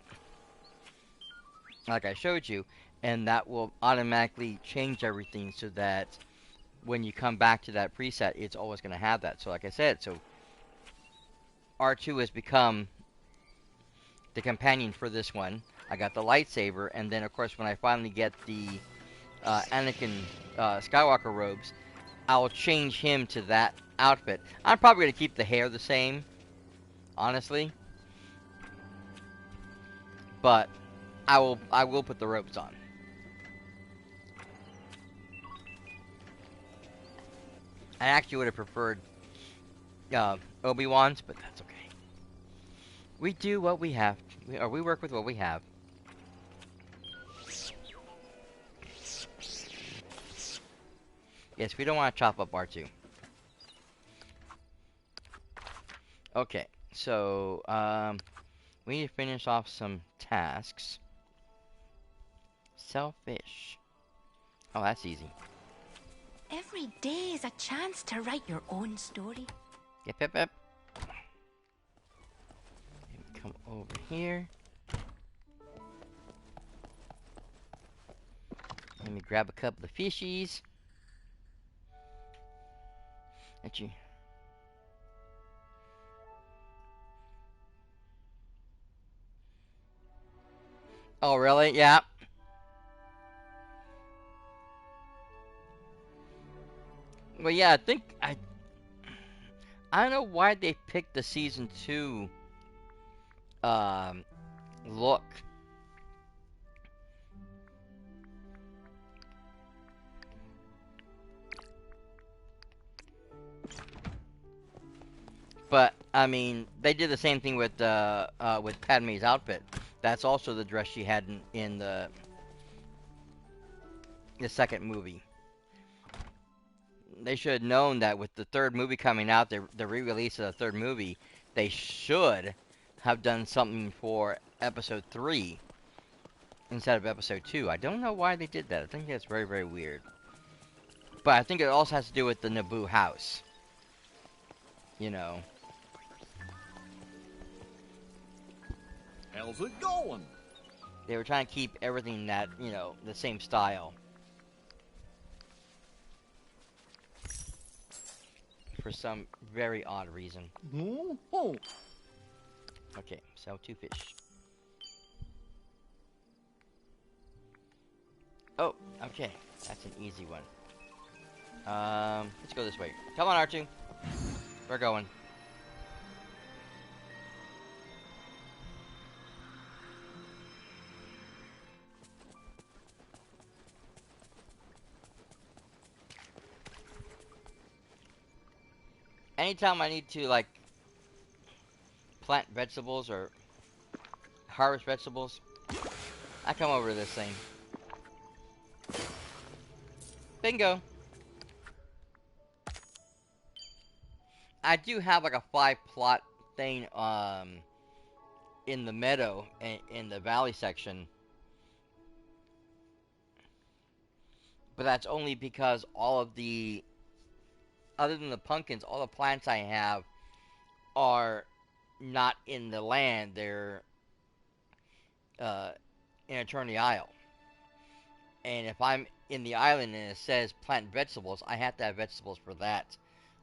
like I showed you, and that will automatically change everything so that when you come back to that preset, it's always going to have that. So like I said, so R2 has become the companion for this one. I got the lightsaber, and then of course when I finally get the Anakin Skywalker robes, I'll change him to that outfit. I'm probably going to keep the hair the same, honestly, but I will put the robes on. I actually would have preferred Obi-Wan's, but that's okay. We do what we have, or we work with what we have. Yes, we don't want to chop up R2. Okay, so we need to finish off some tasks. Selfish. Oh, that's easy. Every day is a chance to write your own story. Yep, yep, yep. Come over here. Let me grab a couple of fishies. That you. Oh, really? Yeah. Well, yeah, I don't know why they picked the season 2 look. But I mean, they did the same thing with Padme's outfit. That's also the dress she had in the second movie. They should have known that with the third movie coming out, the re-release of the third movie, they should have done something for episode 3 instead of episode 2. I don't know why they did that. I think that's very, very weird. But I think it also has to do with the Naboo house. You know. How's it going? They were trying to keep everything that, you know, the same style. For some very odd reason. Oh. Okay, so 2 fish. Oh, okay. That's an easy one. Let's go this way. Come on, R2. We're going. Anytime I need to, like, plant vegetables or harvest vegetables, I come over to this thing. Bingo! I do have, like, a 5-plot thing, in the meadow, in the valley section. But that's only because all of the, other than the pumpkins, all the plants I have are not in the land. They're in Eternity Isle. And if I'm in the island and it says plant vegetables, I have to have vegetables for that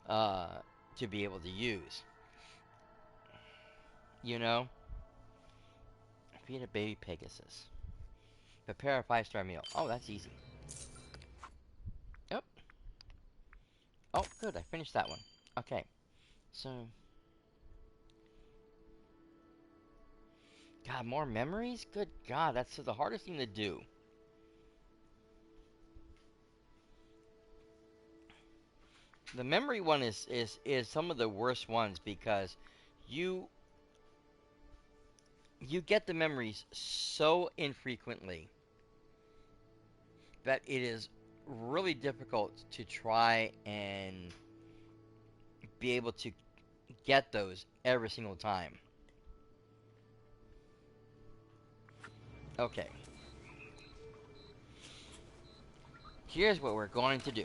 to be able to use. You know? Feed a baby Pegasus. Prepare a 5-star meal. Oh, that's easy. Yep. Oh, good. I finished that one. Okay. So... God, more memories? Good God, that's the hardest thing to do. The memory one is some of the worst ones because you get the memories so infrequently that it is really difficult to try and be able to get those every single time. Okay. Here's what we're going to do.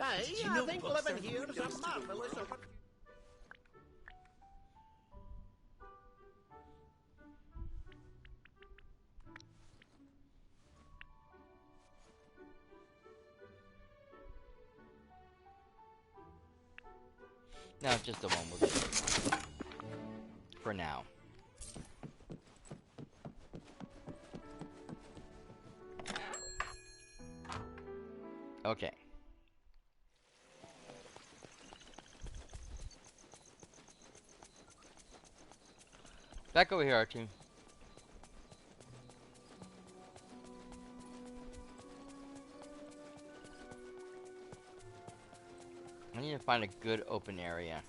Hey, I think living here is a marvelous opportunity. No, just the one will do. For now. Okay. Back over here, our team. I need to find a good open area.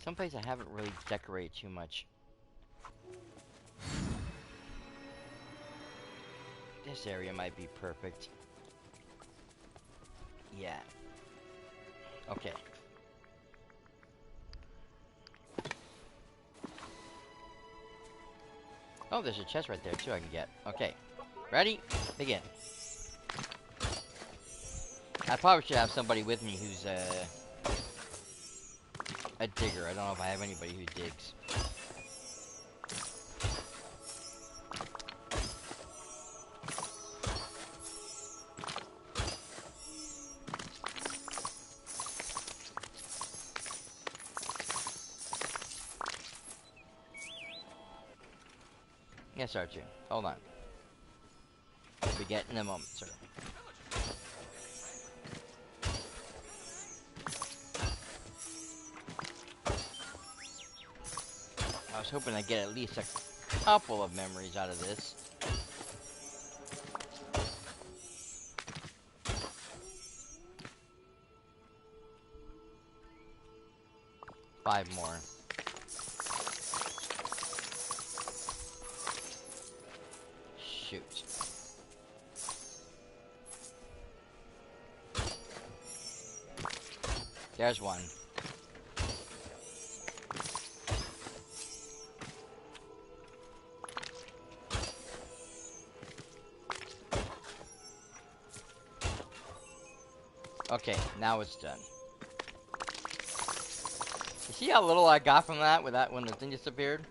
Someplace I haven't really decorated too much. This area might be perfect. Yeah. Okay. Oh, there's a chest right there too I can get. Okay. Ready? Begin. I probably should have somebody with me who's a digger. I don't know if I have anybody who digs. Yes, R2. Hold on. We'll be getting in a moment, sir. I was hoping I'd get at least a couple of memories out of this. Five more. Shoot. There's one. Okay, now it's done. You see how little I got from that when the thing disappeared?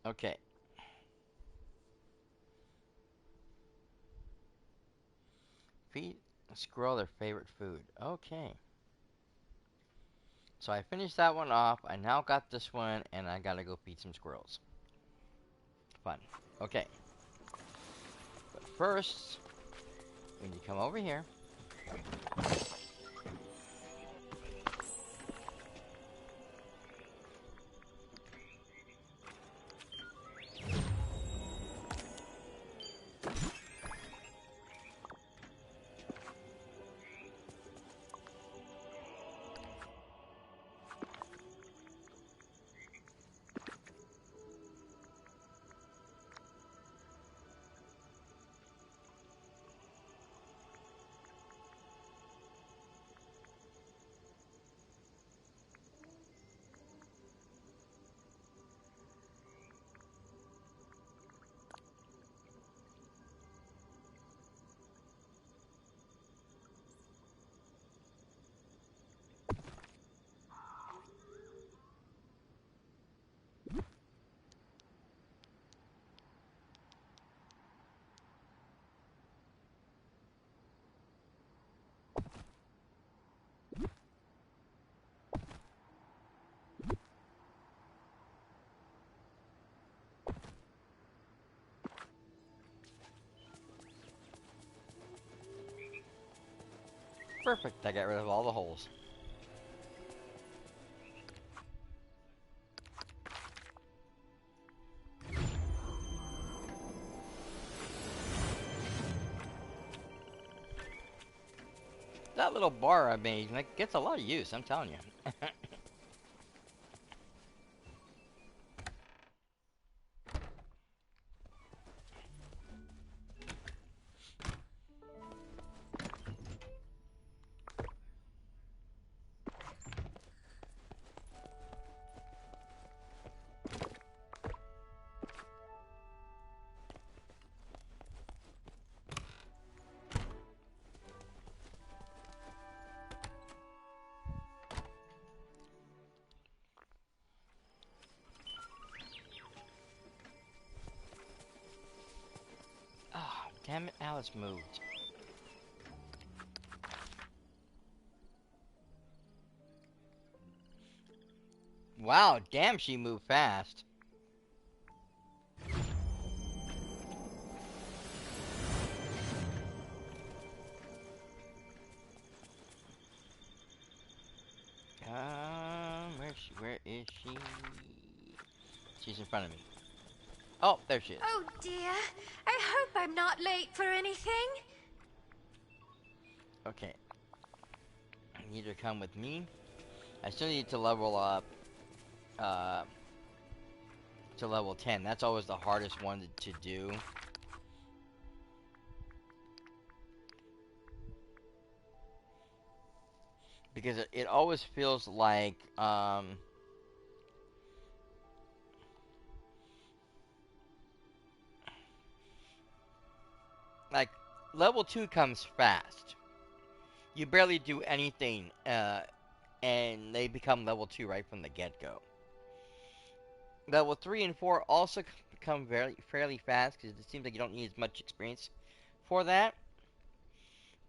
Okay. Feed a squirrel their favorite food. Okay. So I finished that one off. I now got this one, and I gotta go feed some squirrels. Fun. Okay. But first, we need to come over here. Perfect. I got rid of all the holes. That little bar I made gets a lot of use, I'm telling you. Oh, damn it, Alice moved. Wow, damn, she moved fast. Where is she? She's in front of me. Oh, there she is. Oh dear. I hope I'm not late for anything. Okay. You need to come with me. I still need to level up to level 10. That's always the hardest one to do. Because it always feels like level 2 comes fast. You barely do anything, and they become level 2 right from the get-go. Level 3 and 4 also come fairly fast because it seems like you don't need as much experience for that.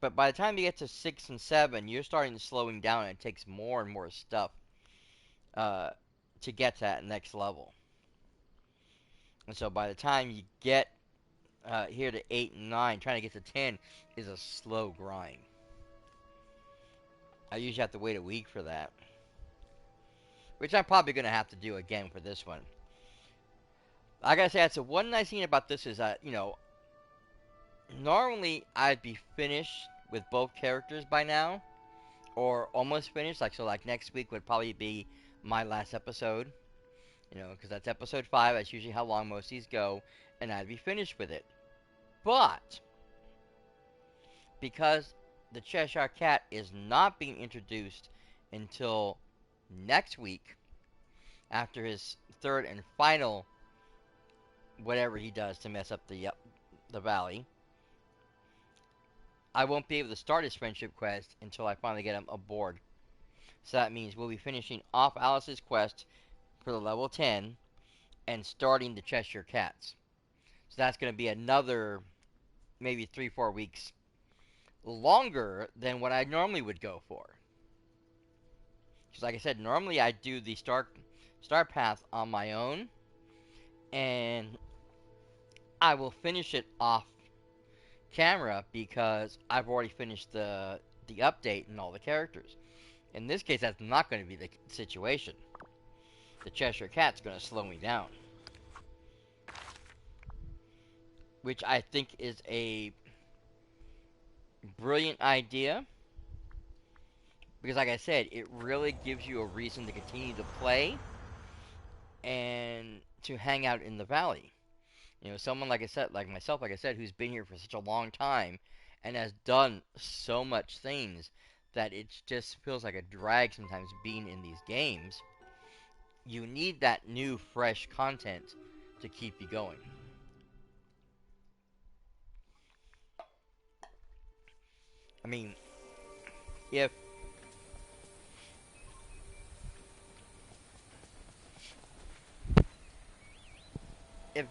But by the time you get to 6 and 7, you're starting to slowing down, and it takes more and more stuff uh, to get to that next level. And so by the time you get here to 8 and 9, trying to get to 10 is a slow grind. I usually have to wait a week for that, which I'm probably going to have to do again for this one. I gotta say, that's the one nice thing about this is that, you know, normally I'd be finished with both characters by now, or almost finished. Like, so like next week would probably be my last episode, you know, because that's episode 5. That's usually how long most of these go, and I'd be finished with it. But because the Cheshire Cat is not being introduced until next week, after his third and final whatever he does to mess up the valley, I won't be able to start his friendship quest until I finally get him aboard. So that means we'll be finishing off Alice's quest for the level 10 and starting the Cheshire Cats. So that's going to be another maybe 3-4 weeks longer than what I normally would go for. Because like I said, normally I do the star path on my own, and I will finish it off camera because I've already finished the update and all the characters. In this case, that's not going to be the situation. The Cheshire Cat's going to slow me down, which I think is a brilliant idea, because like I said, it really gives you a reason to continue to play and to hang out in the valley. You know, someone like I said, like myself, like I said, who's been here for such a long time and has done so much things that it just feels like a drag sometimes being in these games. You need that new, fresh content to keep you going. I mean, if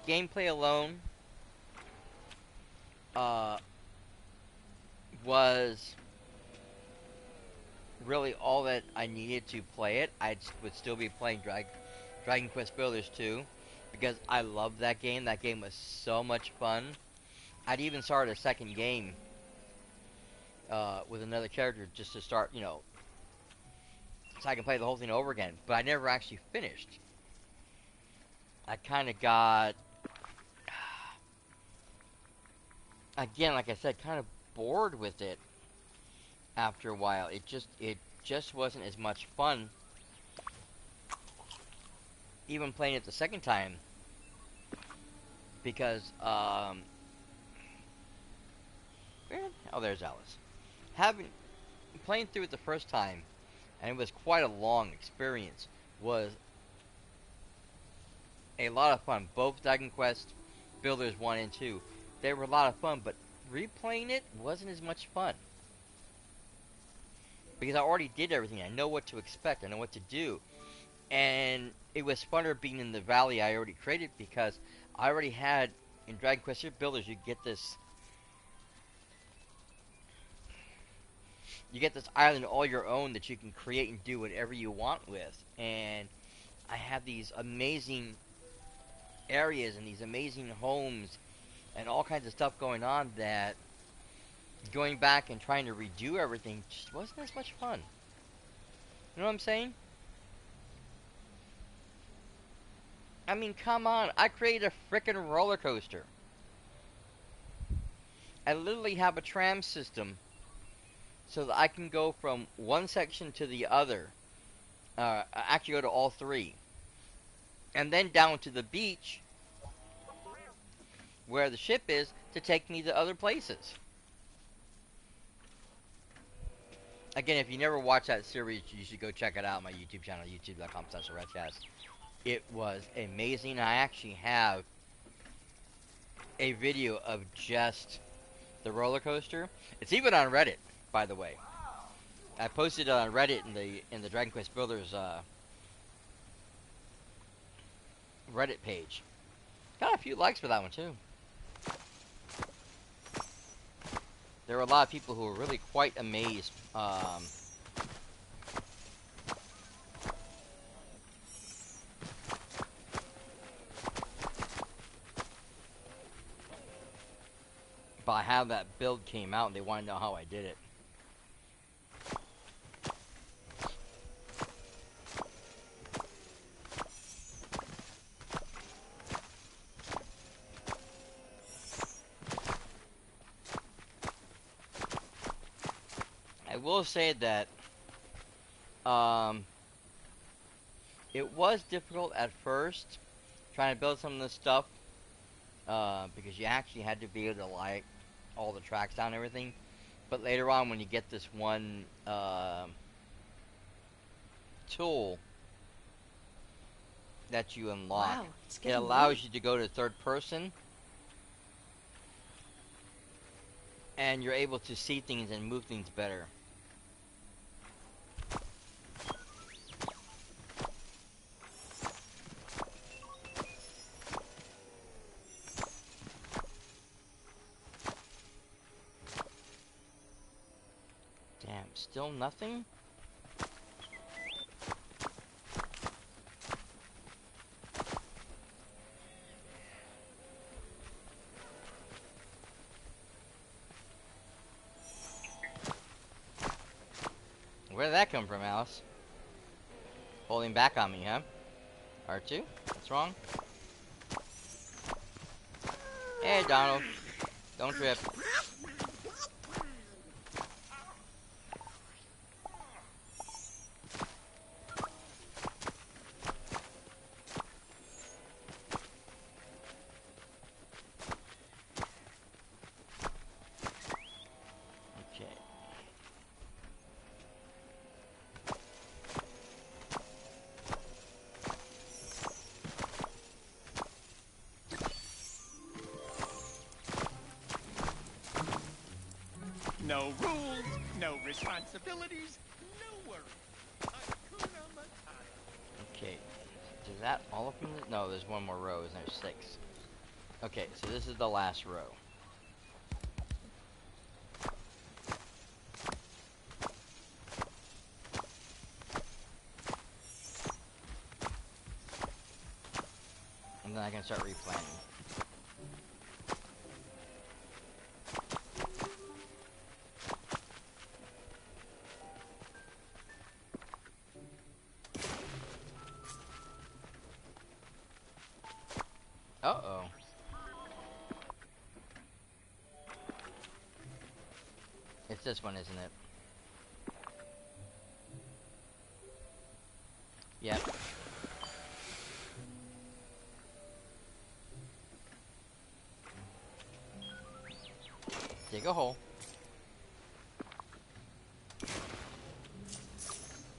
gameplay alone was really all that I needed to play it, I would still be playing Dragon Quest Builders 2, because I love that game. That game was so much fun. I'd even started a second game with another character just to start, you know, so I can play the whole thing over again. But I never actually finished. I kind of got, again, like I said, kind of bored with it after a while. It just wasn't as much fun. Even playing it the second time, because oh, there's Alice. Playing through it the first time, and it was quite a long experience, was a lot of fun. Both Dragon Quest Builders 1 and 2, they were a lot of fun, but replaying it wasn't as much fun. Because I already did everything. I know what to expect. I know what to do. And it was funner being in the valley I already created, because I already had, in Dragon Quest Builders, you get this island all your own that you can create and do whatever you want with. And I have these amazing areas and these amazing homes and all kinds of stuff going on that going back and trying to redo everything just wasn't as much fun. You know what I'm saying? I mean, come on. I created a frickin' roller coaster. I literally have a tram system so that I can go from one section to the other. Actually go to all three. And then down to the beach where the ship is to take me to other places. Again, if you never watched that series, you should go check it out on my YouTube channel, youtube.com/redcast. It was amazing. I actually have a video of just the roller coaster. It's even on Reddit, by the way. I posted it on Reddit in the Dragon Quest Builders Reddit page. Got a few likes for that one too. There were a lot of people who were really quite amazed. By how that build came out, and they want to know how I did it. I will say that it was difficult at first trying to build some of this stuff because you actually had to be able to light all the tracks down and everything. But later on, when you get this one tool that you unlock, Wow, it allows you to go to third person, and you're able to see things and move things better. Damn, still nothing? Where did that come from, Alice? Holding back on me, huh? R2? What's wrong? Hey, Donald. Don't trip. Okay. No rules, no responsibilities, no worries. Hakuna Matata. Okay. Is that all of them? No, there's one more row. There's 6. Okay, so this is the last row. And then I can start replanting. Uh-oh. It's this one, isn't it? Yep. Dig a hole.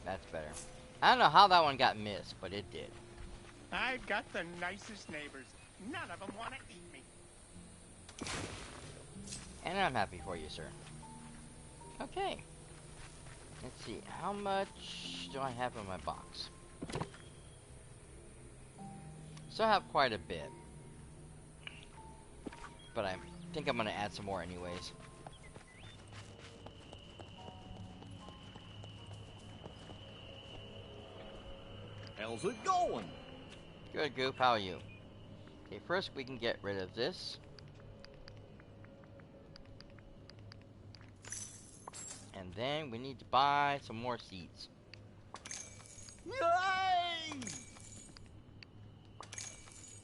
That's better. I don't know how that one got missed, but it did. I've got the nicest neighbors. None of them want to eat me. And I'm happy for you, sir. Okay. Let's see. How much do I have in my box? Still have quite a bit. But I think I'm going to add some more anyways. How's it going? Good, Goop. How are you? Okay, first we can get rid of this. And then we need to buy some more seeds. Yay!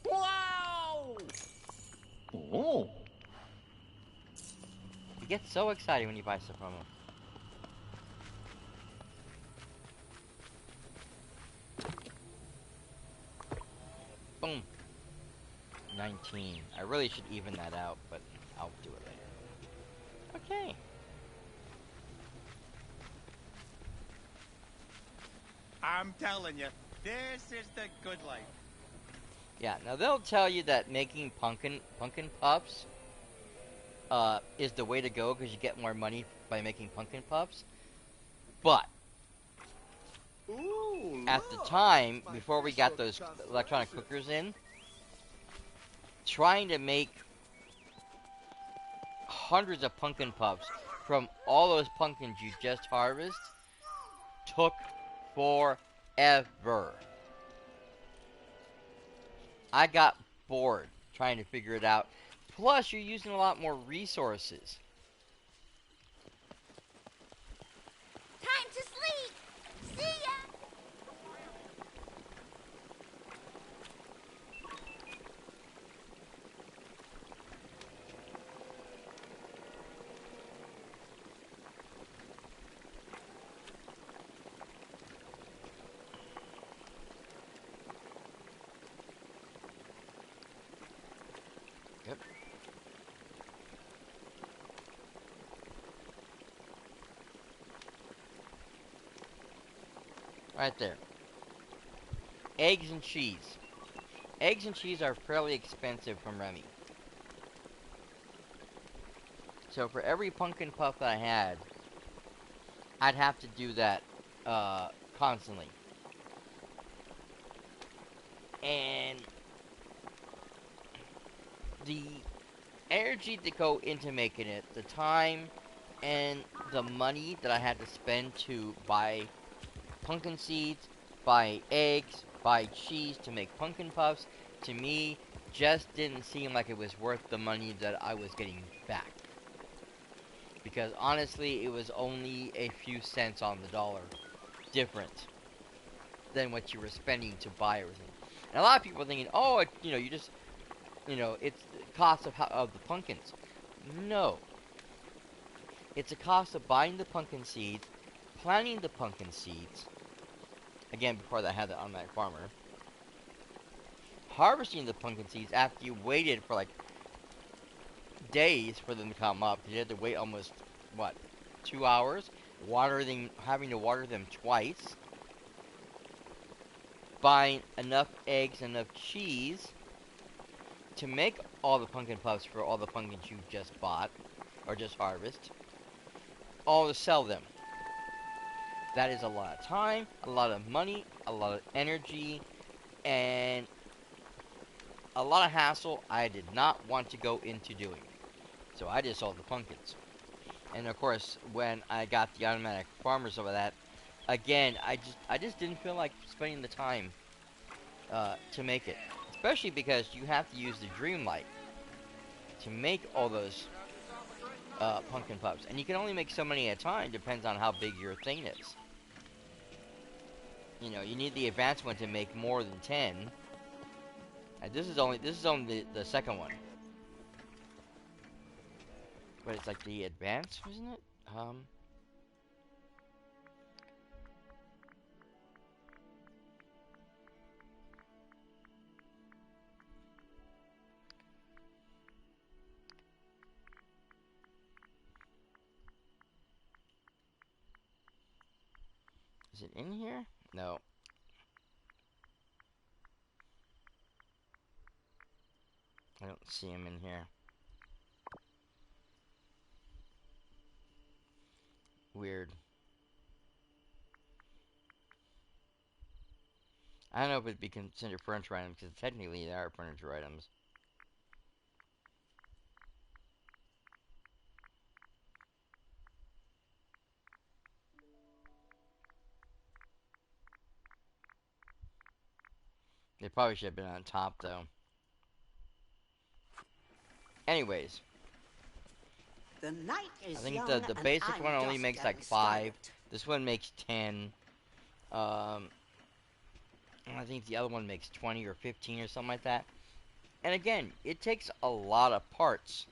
Wow! Oh. You get so excited when you buy stuff from them. Boom. 19. I really should even that out, but I'll do it later. Okay. I'm telling you, this is the good life. Yeah, now they'll tell you that making pumpkin puffs is the way to go because you get more money by making pumpkin puffs. But Ooh, at the time, before we got those electronic cookers in, trying to make hundreds of pumpkin puffs from all those pumpkins you just harvested took forever. I got bored trying to figure it out. Plus, you're using a lot more resources. Time to sleep! See ya! Yep. Right there. Eggs and cheese. Eggs and cheese are fairly expensive from Remy. So for every pumpkin puff that I had, I'd have to do that constantly. And the energy to go into making it, the time and the money that I had to spend to buy pumpkin seeds, buy eggs, buy cheese to make pumpkin puffs, to me, just didn't seem like it was worth the money that I was getting back. Because honestly, it was only a few cents on the dollar different than what you were spending to buy everything. And a lot of people are thinking, oh, you just, it's the cost of the pumpkins. No. It's a cost of buying the pumpkin seeds, planting the pumpkin seeds, again, before I had the automatic farmer, harvesting the pumpkin seeds after you waited for, like, days for them to come up, because you had to wait almost, 2 hours, having to water them twice, buying enough eggs and enough cheese to make all the pumpkin puffs for all the pumpkins you just bought, or just harvest, all to sell them. That is a lot of time, a lot of money, a lot of energy, and a lot of hassle I did not want to go into doing. So I just sold the pumpkins. And of course, when I got the automatic farmers over that, again, I just didn't feel like spending the time to make it. Especially because you have to use the Dreamlight to make all those pumpkin puffs. And you can only make so many at a time, depends on how big your thing is. You need the advanced one to make more than 10. And this is only the second one. But it's like the advanced, isn't it? Is it in here? No. I don't see him in here. Weird. I don't know if it'd be considered furniture items, because technically they are furniture items. They probably should have been on top, though. Anyways. The night is I think young the and basic I'm one only just makes like getting 5. started. This one makes 10. I think the other one makes 20 or 15 or something like that. And again, it takes a lot of parts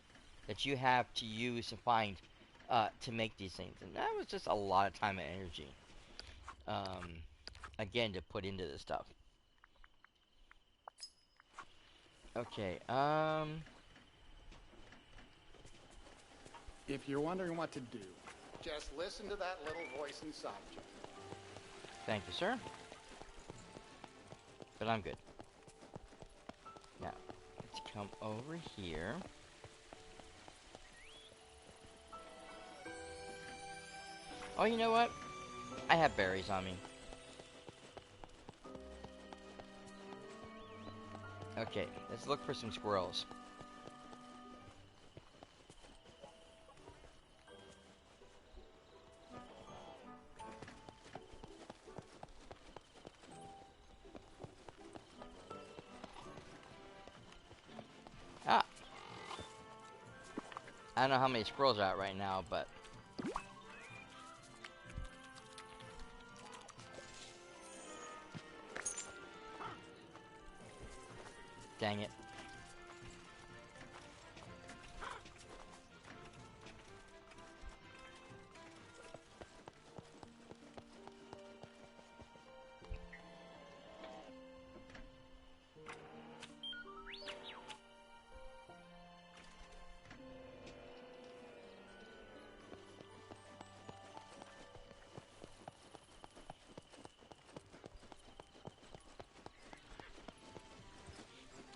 that you have to use to find to make these things. And that was just a lot of time and energy. Again, to put into this stuff. Okay, If you're wondering what to do, just listen to that little voice inside you. Thank you, sir. But I'm good. Now, let's come over here. Oh, you know what? I have berries on me. Okay, let's look for some squirrels. Ah! I don't know how many squirrels are out right now, but... Dang it.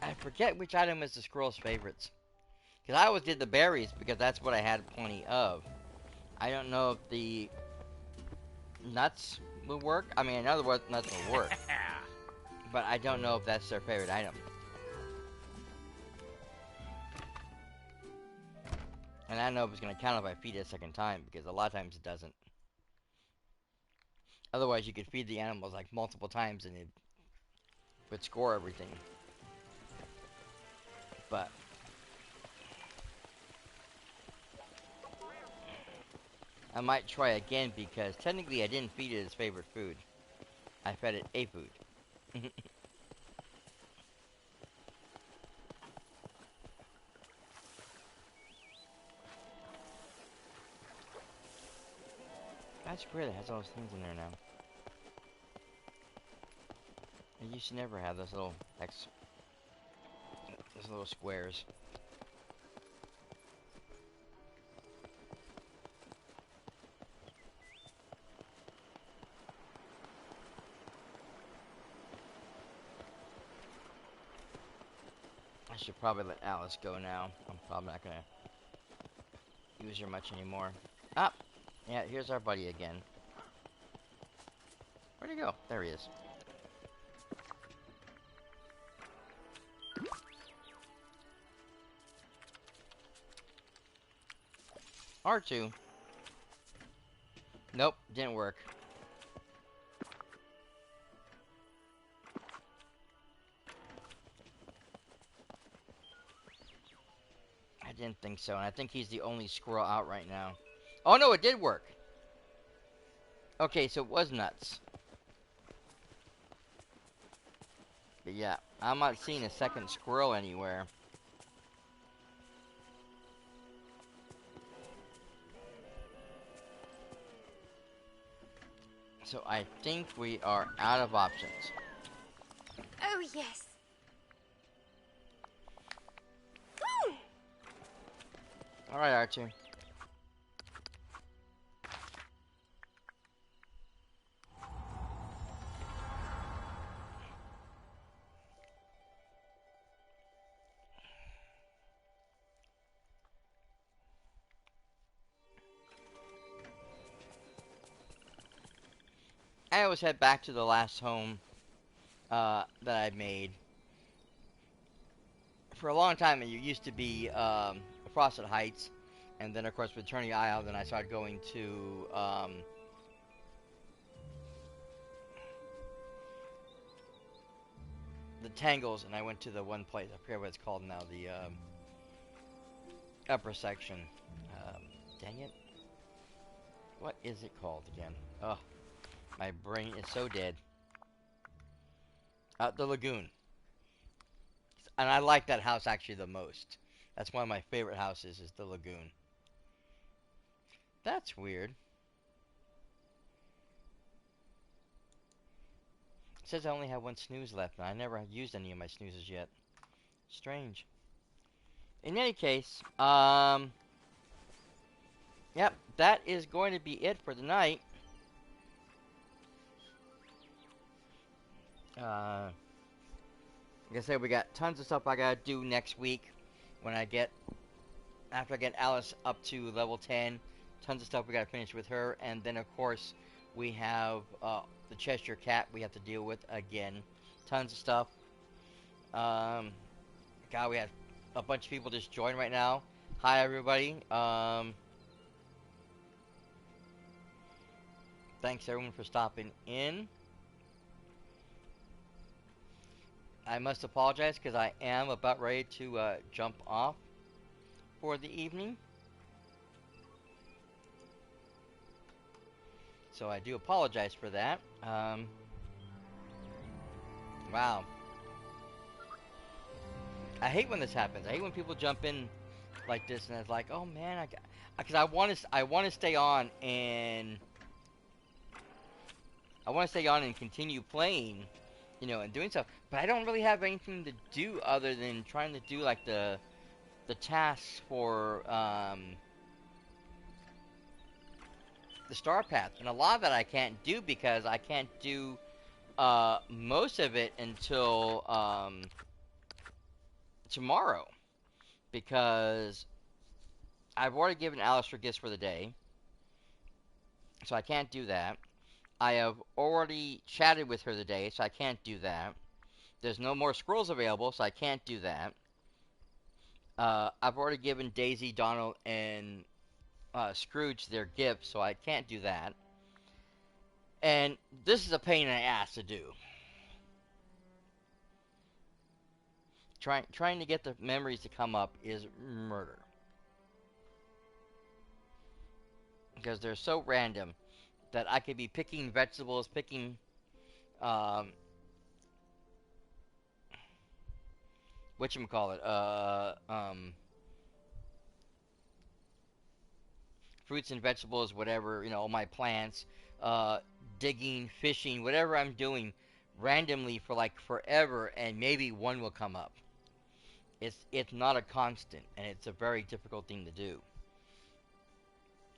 I forget which item is the squirrel's favorites. Because I always did the berries because that's what I had plenty of. I don't know if the nuts will work. I mean, in other words, nuts will work. But I don't know if that's their favorite item. And I don't know if it's going to count if I feed it a second time, because a lot of times it doesn't. Otherwise, you could feed the animals like multiple times and it would score everything. But I might try again, because technically I didn't feed it its favorite food. I fed it a food. That's weird, it has all those things in there now. I used to never have those little those little squares. I should probably let Alice go now. I'm probably not gonna use her much anymore. Ah! Yeah, here's our buddy again. Where'd he go? There he is. R2. Nope, didn't work. I didn't think so, and I think he's the only squirrel out right now. Oh no, it did work! Okay, so it was nuts. But yeah, I'm not seeing a second squirrel anywhere. So I think we are out of options. Oh, yes. Alright, Archer. I always head back to the last home that I made. For a long time, it used to be Frosted Heights, and then of course with Eternity Isle, then I started going to the Tangles, and I went to the one place, I forget what it's called now, the upper section. Dang it. What is it called again? Oh, my brain is so dead. The Lagoon. And I like that house actually the most. That's one of my favorite houses, is the Lagoon. That's weird. It says I only have one snooze left, and I never have used any of my snoozes yet. Strange. In any case, yep, that is going to be it for the night. Like I said, we got tons of stuff I gotta do next week when after I get Alice up to level 10. Tons of stuff we gotta finish with her, and then of course we have the Cheshire Cat we have to deal with again. Tons of stuff. Um, God, we have a bunch of people just join right now. Hi, everybody. Thanks everyone for stopping in. I must apologize because I am about ready to jump off for the evening. So I do apologize for that. Wow. I hate when this happens. I hate when people jump in like this and it's like, oh man, because I want to stay on and continue playing, and doing stuff. But I don't really have anything to do other than trying to do like the tasks for the star path, and a lot of that I can't do because I can't do most of it until tomorrow because I've already given Alistair gifts for the day, so I can't do that. I have already chatted with her today, so I can't do that. There's no more scrolls available, so I can't do that. I've already given Daisy, Donald, and Scrooge their gifts, so I can't do that. And this is a pain in the ass to do. Trying to get the memories to come up is murder. Because they're so random that I could be picking vegetables, picking whatchamacallit, fruits and vegetables, whatever, my plants, digging, fishing, whatever I'm doing randomly for like forever, and maybe one will come up. It's not a constant, and it's a very difficult thing to do.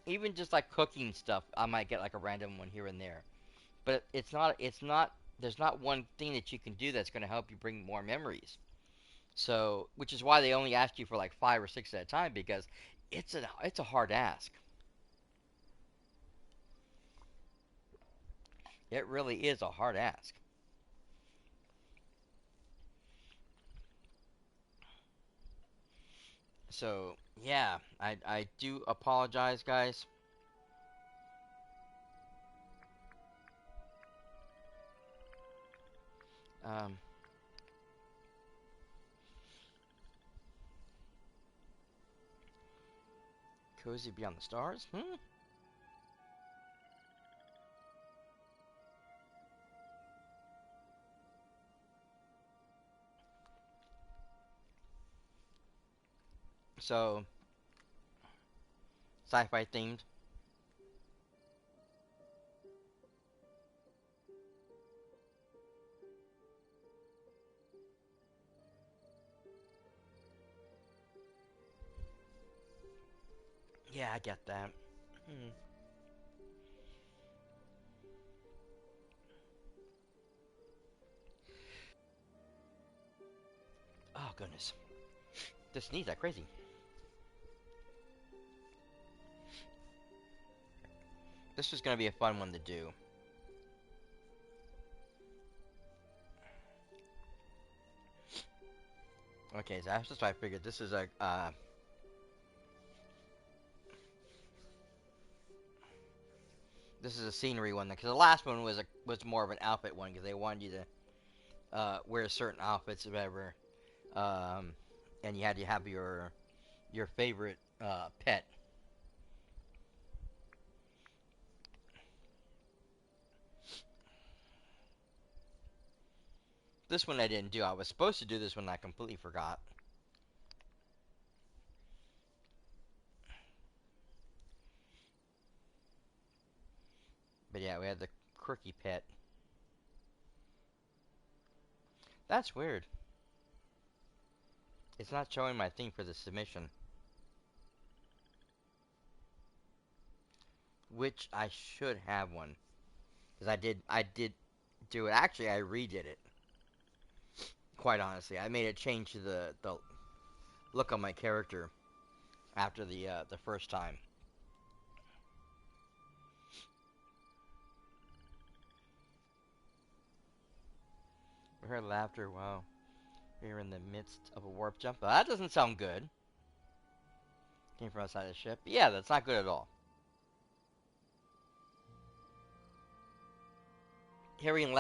Even just like cooking stuff, I might get like a random one here and there. But there's not one thing that you can do that's going to help you bring more memories. So, which is why they only ask you for like 5 or 6 at a time because it's a hard ask. It really is a hard ask. So, yeah, I do apologize, guys. Um, Cozy Beyond the Stars? So, sci-fi themed. Yeah, I get that. Oh, goodness. This sneeze like crazy. This is going to be a fun one to do. Okay, so that's just what I figured. This is a scenery one because the last one was more of an outfit one because they wanted you to wear certain outfits or whatever, and you had to have your favorite pet. This one I didn't do. I was supposed to do this one, I completely forgot. But yeah, we had the quirky pet. That's weird. It's not showing my thing for the submission. Which I should have one. Because I did do it. Actually, I redid it. Quite honestly. I made a change to the look on my character after the first time. Her laughter, wow. We're in the midst of a warp jump. That doesn't sound good. Came from outside the ship. Yeah, that's not good at all. Hearing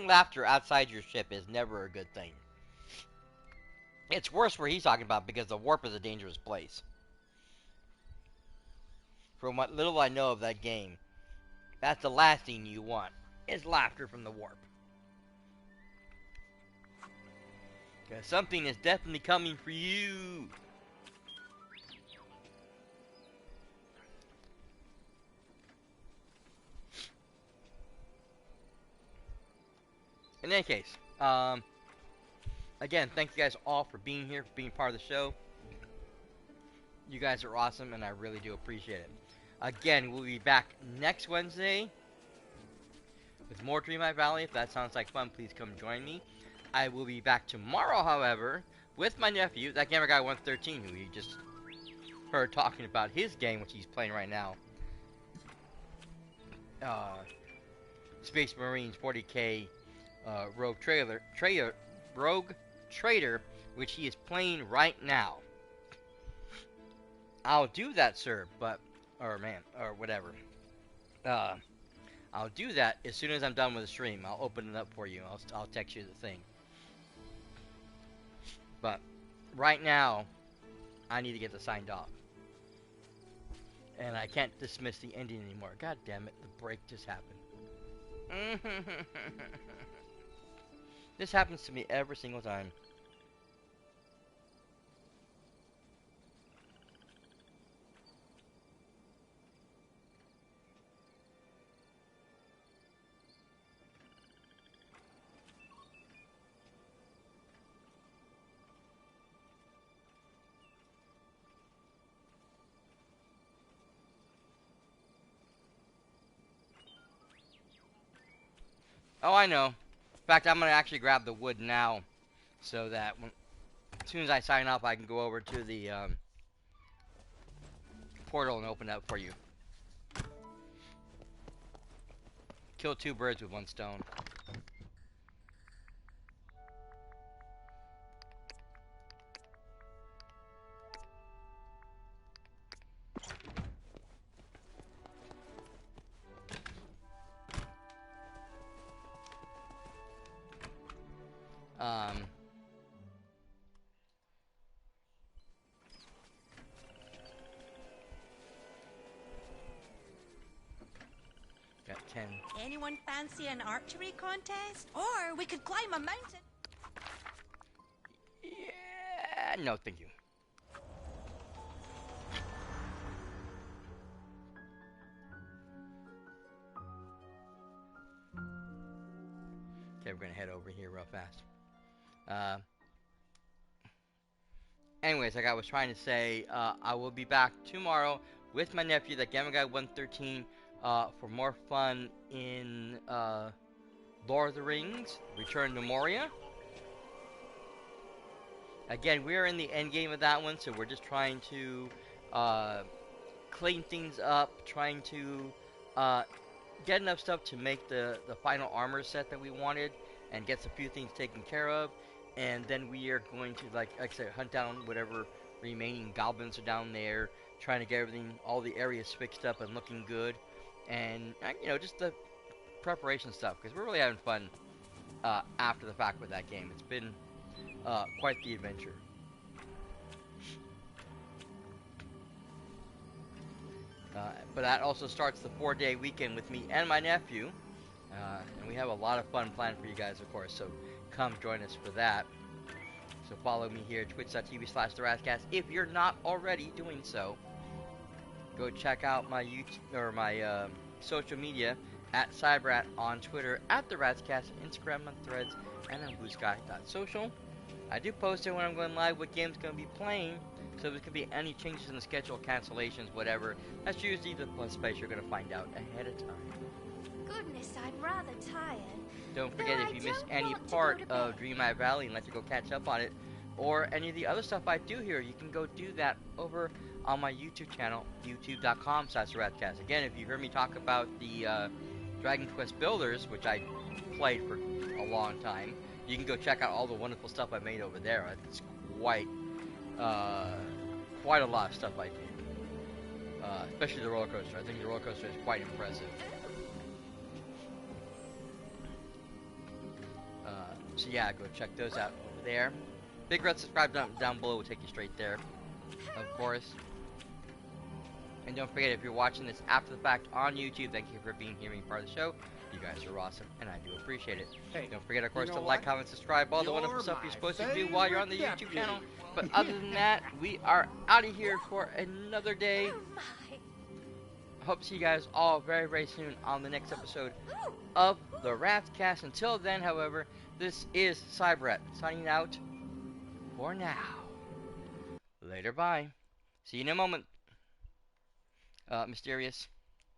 laughter outside your ship is never a good thing. It's worse where he's talking about because the warp is a dangerous place. From what little I know of that game, that's the last thing you want, is laughter from the warp. Because something is definitely coming for you. In any case, again, thank you guys all for being here, for being part of the show. You guys are awesome, and I really do appreciate it. Again, we'll be back next Wednesday with more Dreamlight Valley. If that sounds like fun, please come join me. I will be back tomorrow, however, with my nephew, that gamer guy 113, who you just heard talking about his game, which he's playing right now. Space Marines 40K Rogue Trader, which he is playing right now. I'll do that, sir, or whatever. I'll do that as soon as I'm done with the stream. I'll open it up for you. I'll text you the thing. But right now, I need to get this signed off. And I can't dismiss the ending anymore. God damn it, the break just happened. This happens to me every single time. Oh, I know. In fact, I'm going to actually grab the wood now so that as soon as I sign up, I can go over to the portal and open it up for you. Kill two birds with one stone. Got 10. Anyone fancy an archery contest? Or we could climb a mountain. Yeah, no, thank you. Okay, we're gonna head over here real fast. Anyways, like I was trying to say, I will be back tomorrow with my nephew, the Gamer Guy 113, for more fun in Lord of the Rings, Return to Moria. Again, we are in the end game of that one, so we're just trying to clean things up, trying to get enough stuff to make the final armor set that we wanted, and get a few things taken care of. And then we are going to, like I said, hunt down whatever remaining goblins are down there, trying to get everything, all the areas fixed up and looking good. And, you know, just the preparation stuff, because we're really having fun after the fact with that game. It's been quite the adventure. But that also starts the 4-day weekend with me and my nephew. And we have a lot of fun planned for you guys, of course, so come join us for that. So follow me here, twitch.tv/TheRazcast. If you're not already doing so, go check out my YouTube or my social media at cyperrat on Twitter, at TheRazcast, Instagram, on Threads, and on bluesky.social. I do post it when I'm going live what game's going to be playing, so there could be any changes in the schedule, cancellations, whatever. That's usually the place you're going to find out ahead of time. Goodness, I'm rather tired. Don't forget, if you missed any part of Dreamlight Valley and like to go catch up on it, or any of the other stuff I do here, you can go do that over on my YouTube channel, youtube.com/TheRazcast. Again, if you heard me talk about the Dragon Quest Builders, which I played for a long time, you can go check out all the wonderful stuff I made over there. It's quite quite a lot of stuff I did. Especially the roller coaster. I think the roller coaster is quite impressive. So yeah, go check those out over there. Big red subscribe down below will take you straight there, of course. And don't forget, if you're watching this after the fact on YouTube, thank you for being here, being part of the show. You guys are awesome, and I do appreciate it. Hey, don't forget, of course, you know to like, what? comment, subscribe, all the wonderful You're stuff you're my supposed to do while you're on the favorite YouTube deputy. channel. But other than that, we are out of here for another day. Oh my. I hope to see you guys all very, very soon on the next episode of the Rathcast. Until then, however, this is cyperrat signing out for now. Later, bye. See you in a moment. Mysterious.